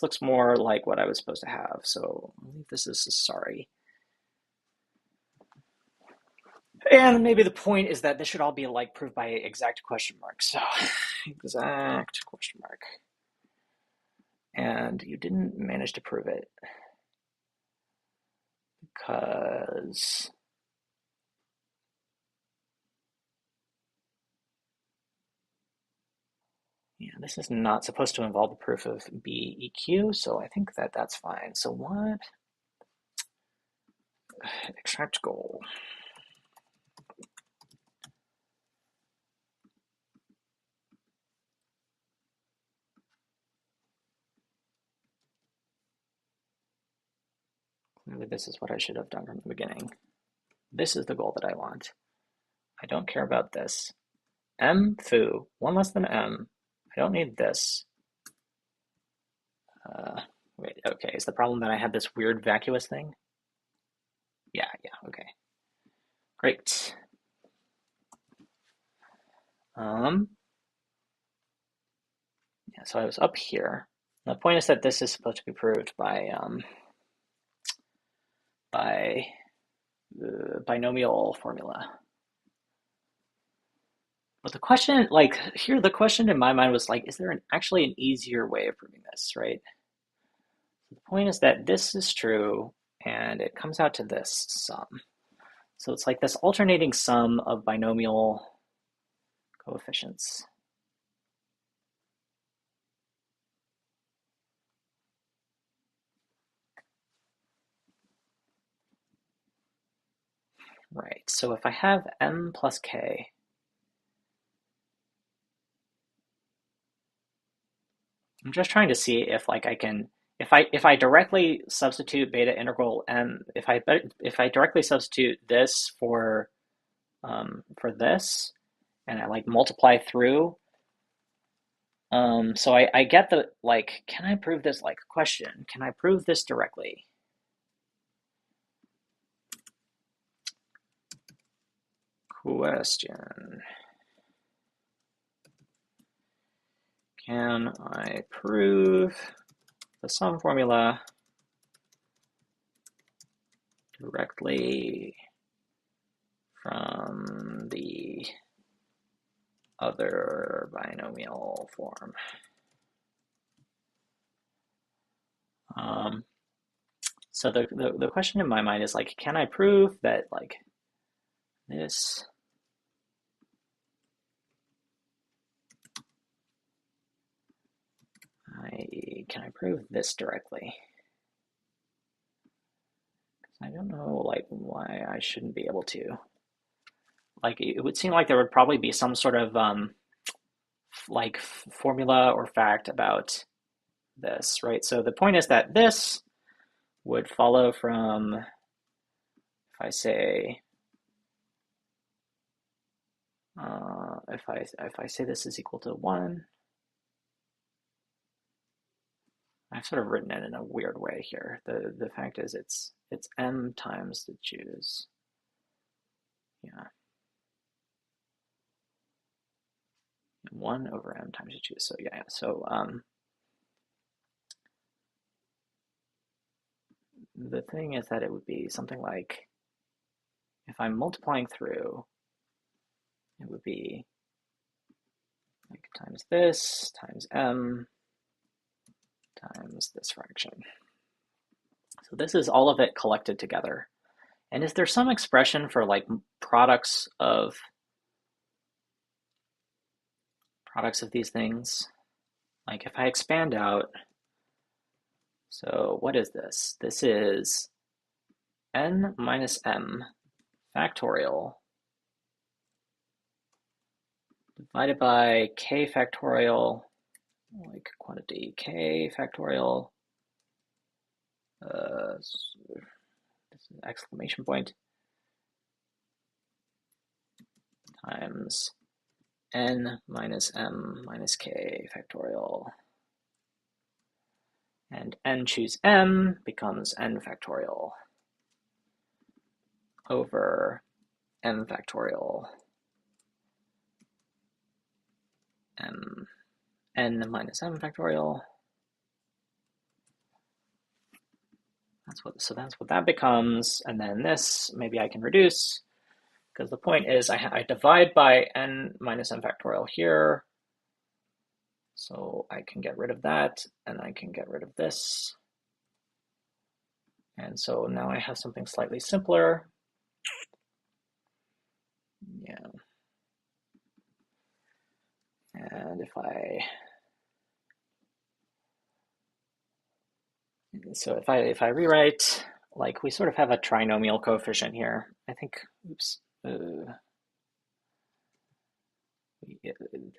looks more like what I was supposed to have. So I believe this is sorry. And maybe the point is that this should all be like proved by exact question mark. So exact question mark. And you didn't manage to prove it because yeah, this is not supposed to involve the proof of BEQ, so I think that that's fine. So what? Extract goal. Maybe this is what I should have done from the beginning. This is the goal that I want. I don't care about this. M foo, 1 less than m. I don't need this. Wait, okay, is the problem that I had this weird vacuous thing? Yeah, okay. Great. Yeah, so I was up here. The point is that this is supposed to be proved by the binomial formula. But the question, like here, the question in my mind was like, is there actually an easier way of proving this, right? The point is that this is true, and it comes out to this sum. So it's like this alternating sum of binomial coefficients. Right, so if I have m plus k, I'm just trying to see if like I can, if I directly substitute beta integral m, if I directly substitute this for this, and I like multiply through. So I get the like, can I prove this like question? Can I prove this directly? Question. Can I prove the sum formula directly from the other binomial form? So the question in my mind is like, can I prove that like this can I prove this directly? I don't know like why I shouldn't be able to. Like it would seem like there would probably be some sort of like formula or fact about this, right? So the point is that this would follow from, if I say, if I say this is equal to 1, I've sort of written it in a weird way here. The fact is it's m times the choose. Yeah. 1 over m times h2. So yeah, so the thing is that it would be something like, if I'm multiplying through, it would be like times this times m times this fraction. So this is all of it collected together. And is there some expression for like products of these things? Like if I expand out, so what is this? This is n minus m factorial divided by k factorial, like quantity k factorial, this is an exclamation point, times n minus m minus k factorial. And n choose m becomes n factorial over m factorial m n minus m factorial. That's what that becomes. And then this, maybe I can reduce, because the point is I divide by n minus m factorial here. So I can get rid of that, and I can get rid of this. And so now I have something slightly simpler. Yeah. And if I rewrite, like we sort of have a trinomial coefficient here. I think, oops,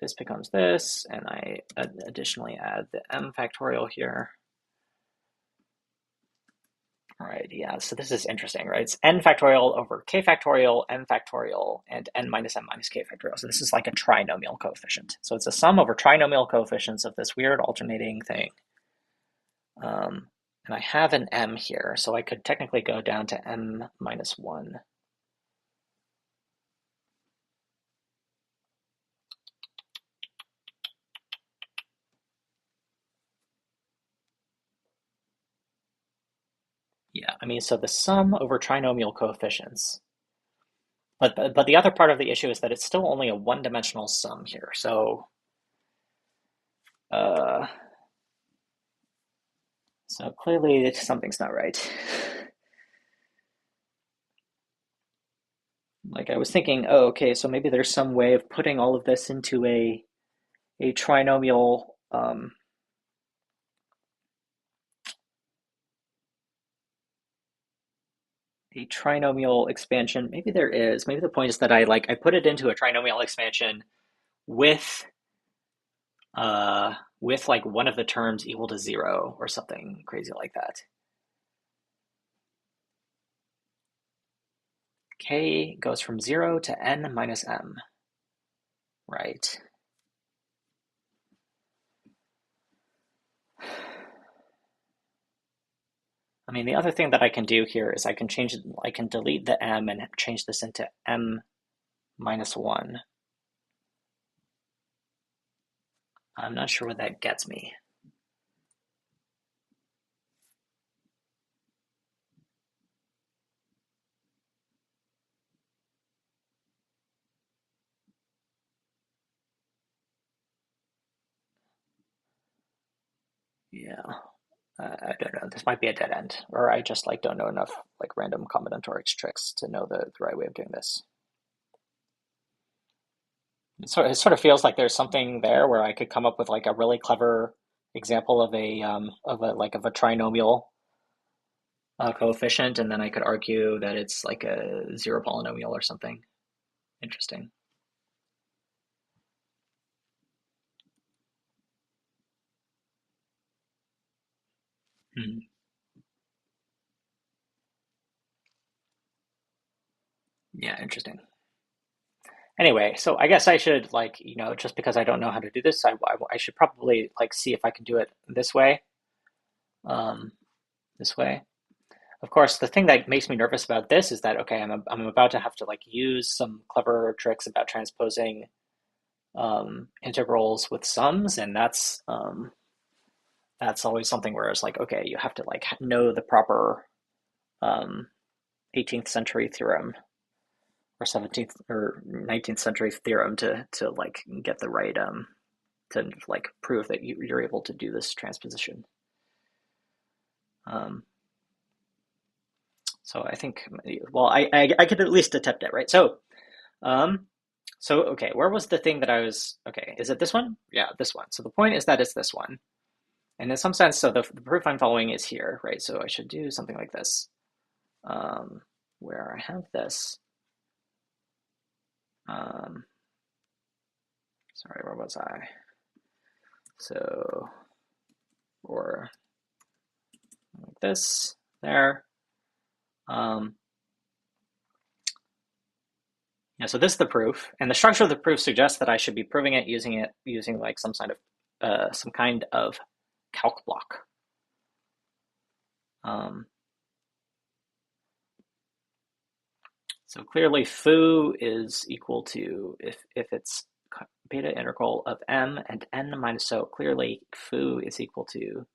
this becomes this, and I additionally add the m factorial here. All right, yeah, so this is interesting, right? It's n factorial over k factorial, m factorial, and n minus m minus k factorial. So this is like a trinomial coefficient. So it's a sum over trinomial coefficients of this weird alternating thing. And I have an m here, so I could technically go down to m minus 1. Yeah, I mean, so the sum over trinomial coefficients. But the other part of the issue is that it's still only a one-dimensional sum here. So so clearly something's not right. Like I was thinking, oh, okay, so maybe there's some way of putting all of this into a trinomial expansion. Maybe there is. Maybe the point is that I put it into a trinomial expansion with like one of the terms equal to 0 or something crazy like that. K goes from 0 to n minus m, right? I mean, the other thing that I can do here is I can delete the m and change this into m minus 1. I'm not sure what that gets me. Yeah, I don't know. This might be a dead end, or I just don't know enough random combinatorics tricks to know the right way of doing this. It sort of feels like there's something there where I could come up with a really clever example of a trinomial coefficient, and then I could argue that it's like a zero polynomial or something. Interesting. Hmm. Yeah, interesting. Anyway, so I guess I should just because I don't know how to do this, I should probably see if I can do it this way. Um, this way. Of course, the thing that makes me nervous about this is that, okay, I'm about to have to use some clever tricks about transposing integrals with sums, and that's always something where it's like, okay, you have to like know the proper um, 18th century theorem or 17th or 19th century theorem to like get the right to like prove that you're able to do this transposition. Um, so I think, well, I could at least attempt it, right? Um, so okay, where was the thing that I was? Okay, is it this one? Yeah, this one. So the point is that it's this one, and in some sense, so the proof I'm following is here, right? So I should do something like this, where I have this. Sorry, where was I? So, or like this, there. Yeah, so this is the proof, and the structure of the proof suggests that I should be proving it using like some kind of calc block. So clearly foo is equal to, if it's beta integral of m and n minus, so clearly foo is equal to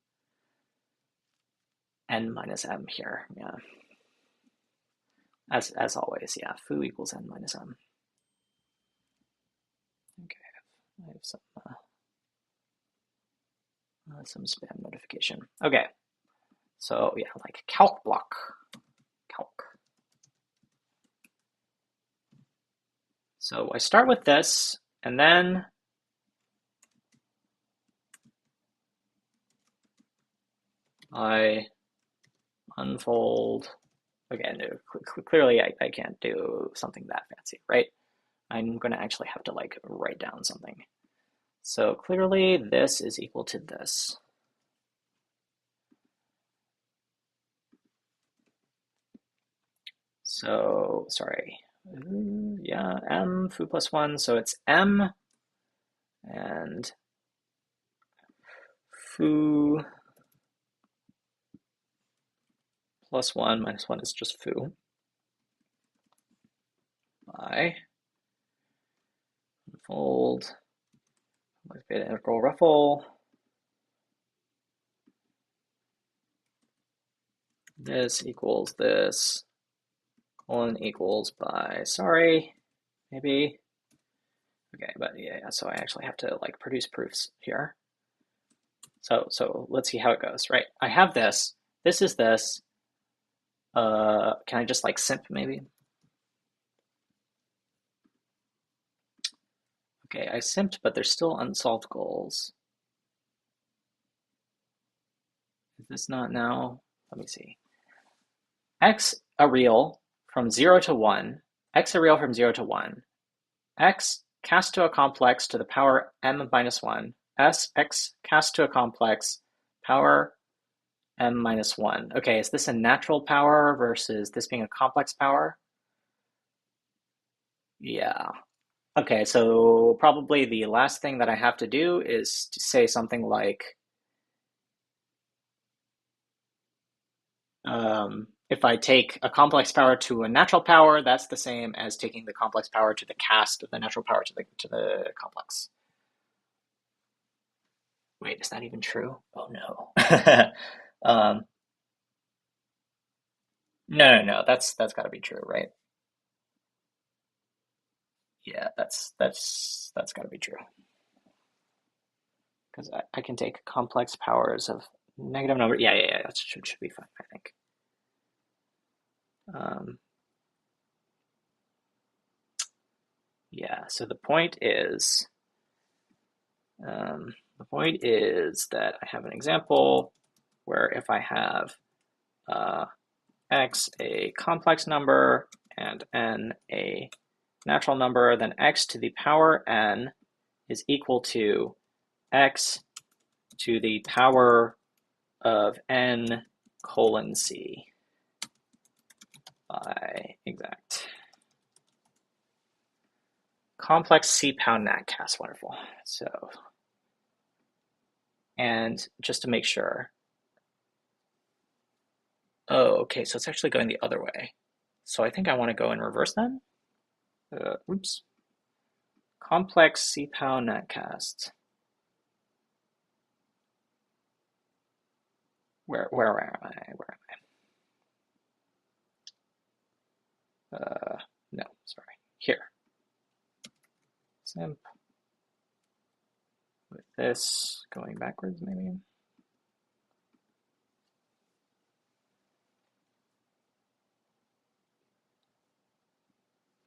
n minus m here, yeah. As always, yeah, foo equals n minus m. Okay, I have some spam notification. Okay, so yeah, like calc block, calc. So I start with this, and then I unfold. Okay, no, clearly I can't do something that fancy, right? I'm going to actually have to like write down something. So clearly this is equal to this. So, sorry. Yeah, m foo plus 1. So it's m and foo plus 1 minus 1 is just foo. I unfold with beta integral ruffle. This equals this, colon equals by, sorry, maybe. Okay, but yeah, so I actually have to like produce proofs here. So let's see how it goes, right? I have this, this is this. Can I just like simp maybe? Okay, I simped, but there's still unsolved goals. Is this not now? Let me see. X a real from 0 to 1, x a real from 0 to 1, x cast to a complex to the power m minus 1, s x cast to a complex power m minus 1. Okay, is this a natural power versus this being a complex power? Yeah. Okay, so probably the last thing that I have to do is to say something like, if I take a complex power to a natural power, that's the same as taking the complex power to the cast of the natural power to the complex. Wait, is that even true? Oh no. No. That's got to be true, right? Yeah, that's got to be true. Because I can take complex powers of negative number. Yeah. That should be fine, I think. Yeah. So the point is that I have an example where if I have x a complex number and n a natural number, then x to the power n is equal to x to the power of n colon c by exact. Complex C pound nat cast, wonderful. So, and just to make sure, oh, okay, so it's actually going the other way. So I think I want to go in reverse then. Oops. complex CPOW netcast. Where am I? No, sorry. Here. Simp. With this going backwards, maybe.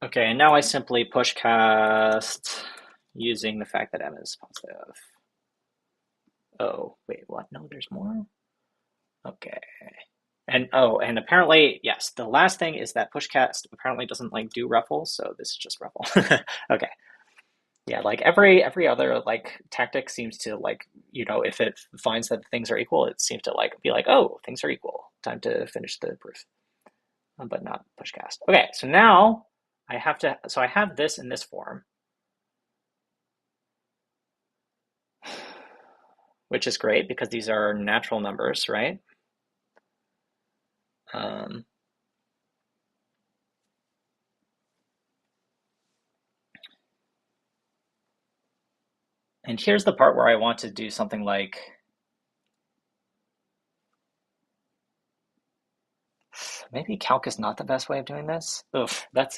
Okay, and now I simply push cast using the fact that M is positive. Oh, wait, what? No, there's more? Okay. And and apparently, yes, the last thing is that pushcast apparently doesn't like do ruffle, so this is just ruffle. Okay. Yeah, like every other like tactic seems to like, if it finds that things are equal, it seems to like be like, oh, things are equal. Time to finish the proof. But not pushcast. Okay, so now I have this in this form, which is great because these are natural numbers, right? And here's the part where I want to do something like, maybe calc is not the best way of doing this. Oof, that's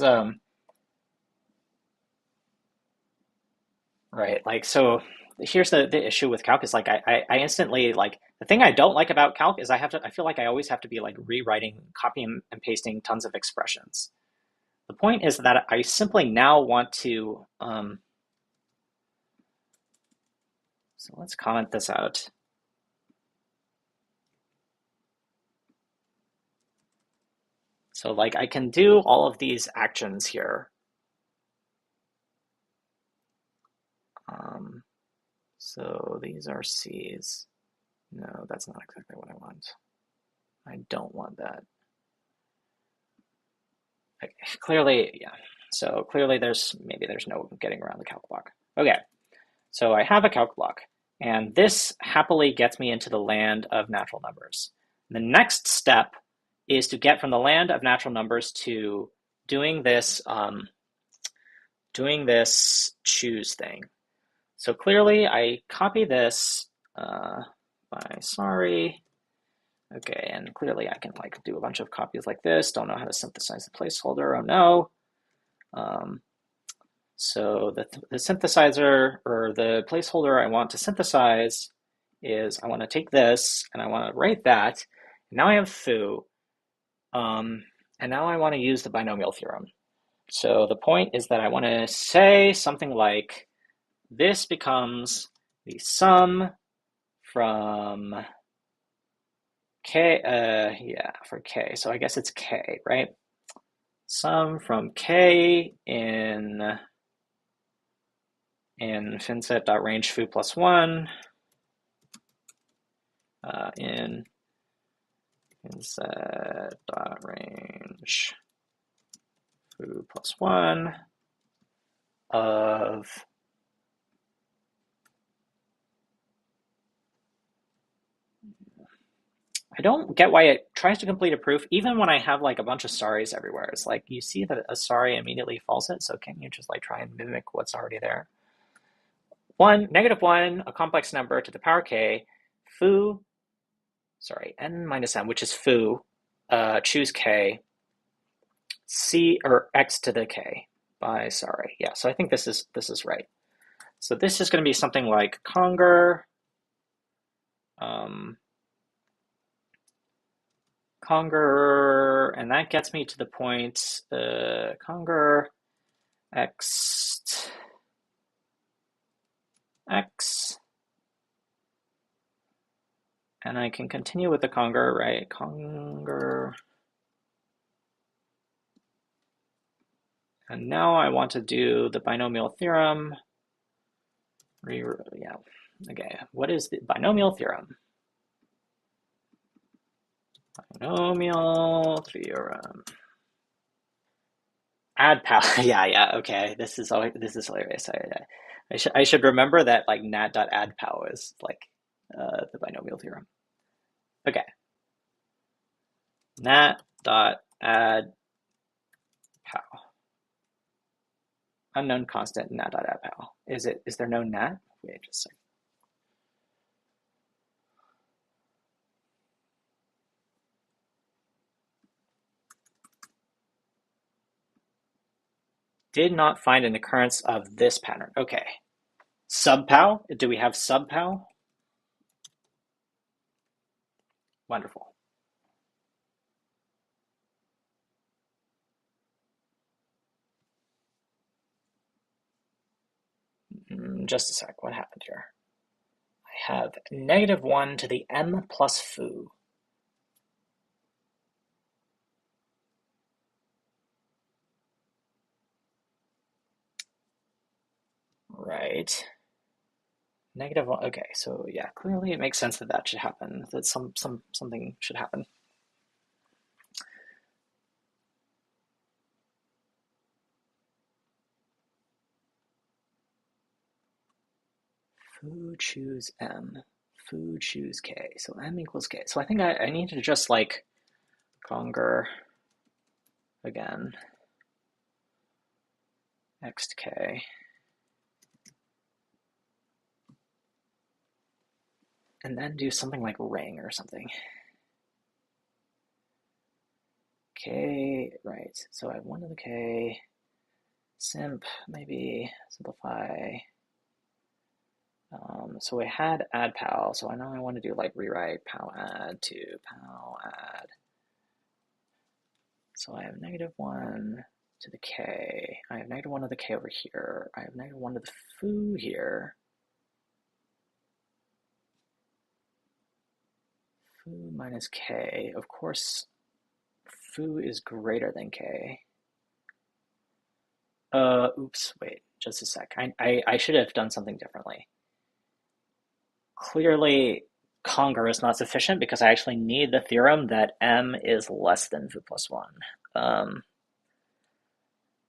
right. Like, so here's the issue with calc is like I instantly like the thing I don't like about calc is I feel like I always have to be like rewriting, copying and pasting tons of expressions. The point is that I simply now want to so let's comment this out. So like I can do all of these actions here. So these are C's. No, that's not exactly what I want. I don't want that. Okay, clearly, yeah. So clearly maybe there's no getting around the calc block. Okay, so I have a calc block, and this happily gets me into the land of natural numbers. The next step is to get from the land of natural numbers to doing this choose thing. So clearly I copy this by sorry. Okay, and clearly I can like do a bunch of copies like this. Don't know how to synthesize the placeholder. Oh no. So the synthesizer or the placeholder I want to synthesize is I want to take this and I want to write that. Now I have foo. And now I want to use the binomial theorem. So the point is that I want to say something like this becomes the sum from k, for k. So I guess it's k, right? Sum from k in finset.range foo plus 1 in finset.range foo plus 1 of I don't get why it tries to complete a proof even when I have like a bunch of sorries everywhere. It's like you see that a sorry immediately falls it, so can't you just like try and mimic what's already there? -1, a complex number to the power k, foo, sorry, n minus m, which is foo, choose k, c or x to the k by sorry. Yeah, so I think this is right. So this is going to be something like conger, conger, and that gets me to the point conger x x, and I can continue with the conger, right? Conger, and now I want to do the binomial theorem. Yeah, okay. What is the binomial theorem? Binomial theorem. Add power. Yeah. Okay. This is hilarious. I should remember that like nat.addpow is like the binomial theorem. Okay. Nat.addpow. unknown constant nat.addpal. Is there no nat? Wait just a second. Did not find an occurrence of this pattern. Okay. Subpal? Do we have subpal? Wonderful. Just a sec. What happened here? I have -1 to the m plus foo. Right. -1. Okay, so yeah, clearly it makes sense that that should happen. That something should happen. Foo choose m. Foo choose k. So m equals k. So I think I need to just like conger again. X to k. And then do something like ring or something. K, right. So I have 1 to the k. Simp, maybe simplify. So we had add pal, so I know I want to do like rewrite pal add to pal add. So I have -1 to the k. I have -1 to the k over here. I have -1 to the foo here. Foo minus k. Of course, foo is greater than k. Oops, wait, just a sec. I should have done something differently. Clearly, conger is not sufficient because I actually need the theorem that m is less than foo plus 1.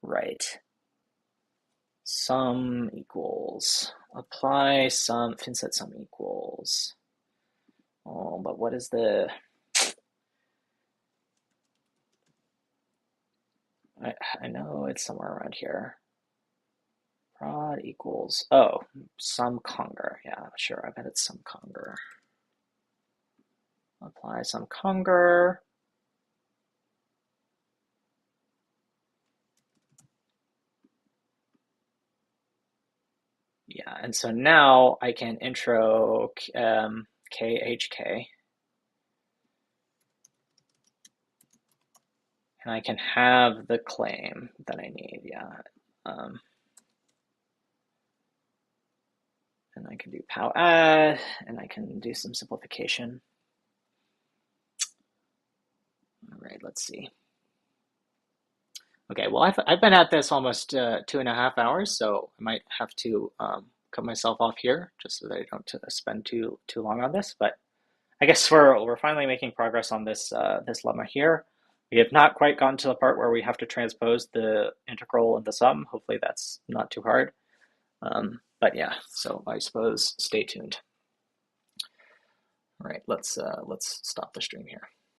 Right. Sum equals. Apply sum, finset sum equals. Oh, but what is the... I know it's somewhere around here. Prod equals, oh, sum conger. Yeah, sure, I bet it's sum conger. Apply sum conger. Yeah, and so now I can intro KHK. And I can have the claim that I need, yeah. And I can do pow add, and I can do some simplification. All right, let's see. Okay, well, I've been at this almost 2.5 hours, so I might have to cut myself off here just so that I don't spend too long on this. But I guess we're finally making progress on this lemma here. We have not quite gotten to the part where we have to transpose the integral and the sum. Hopefully that's not too hard. But yeah, so I suppose stay tuned. All right, let's stop the stream here.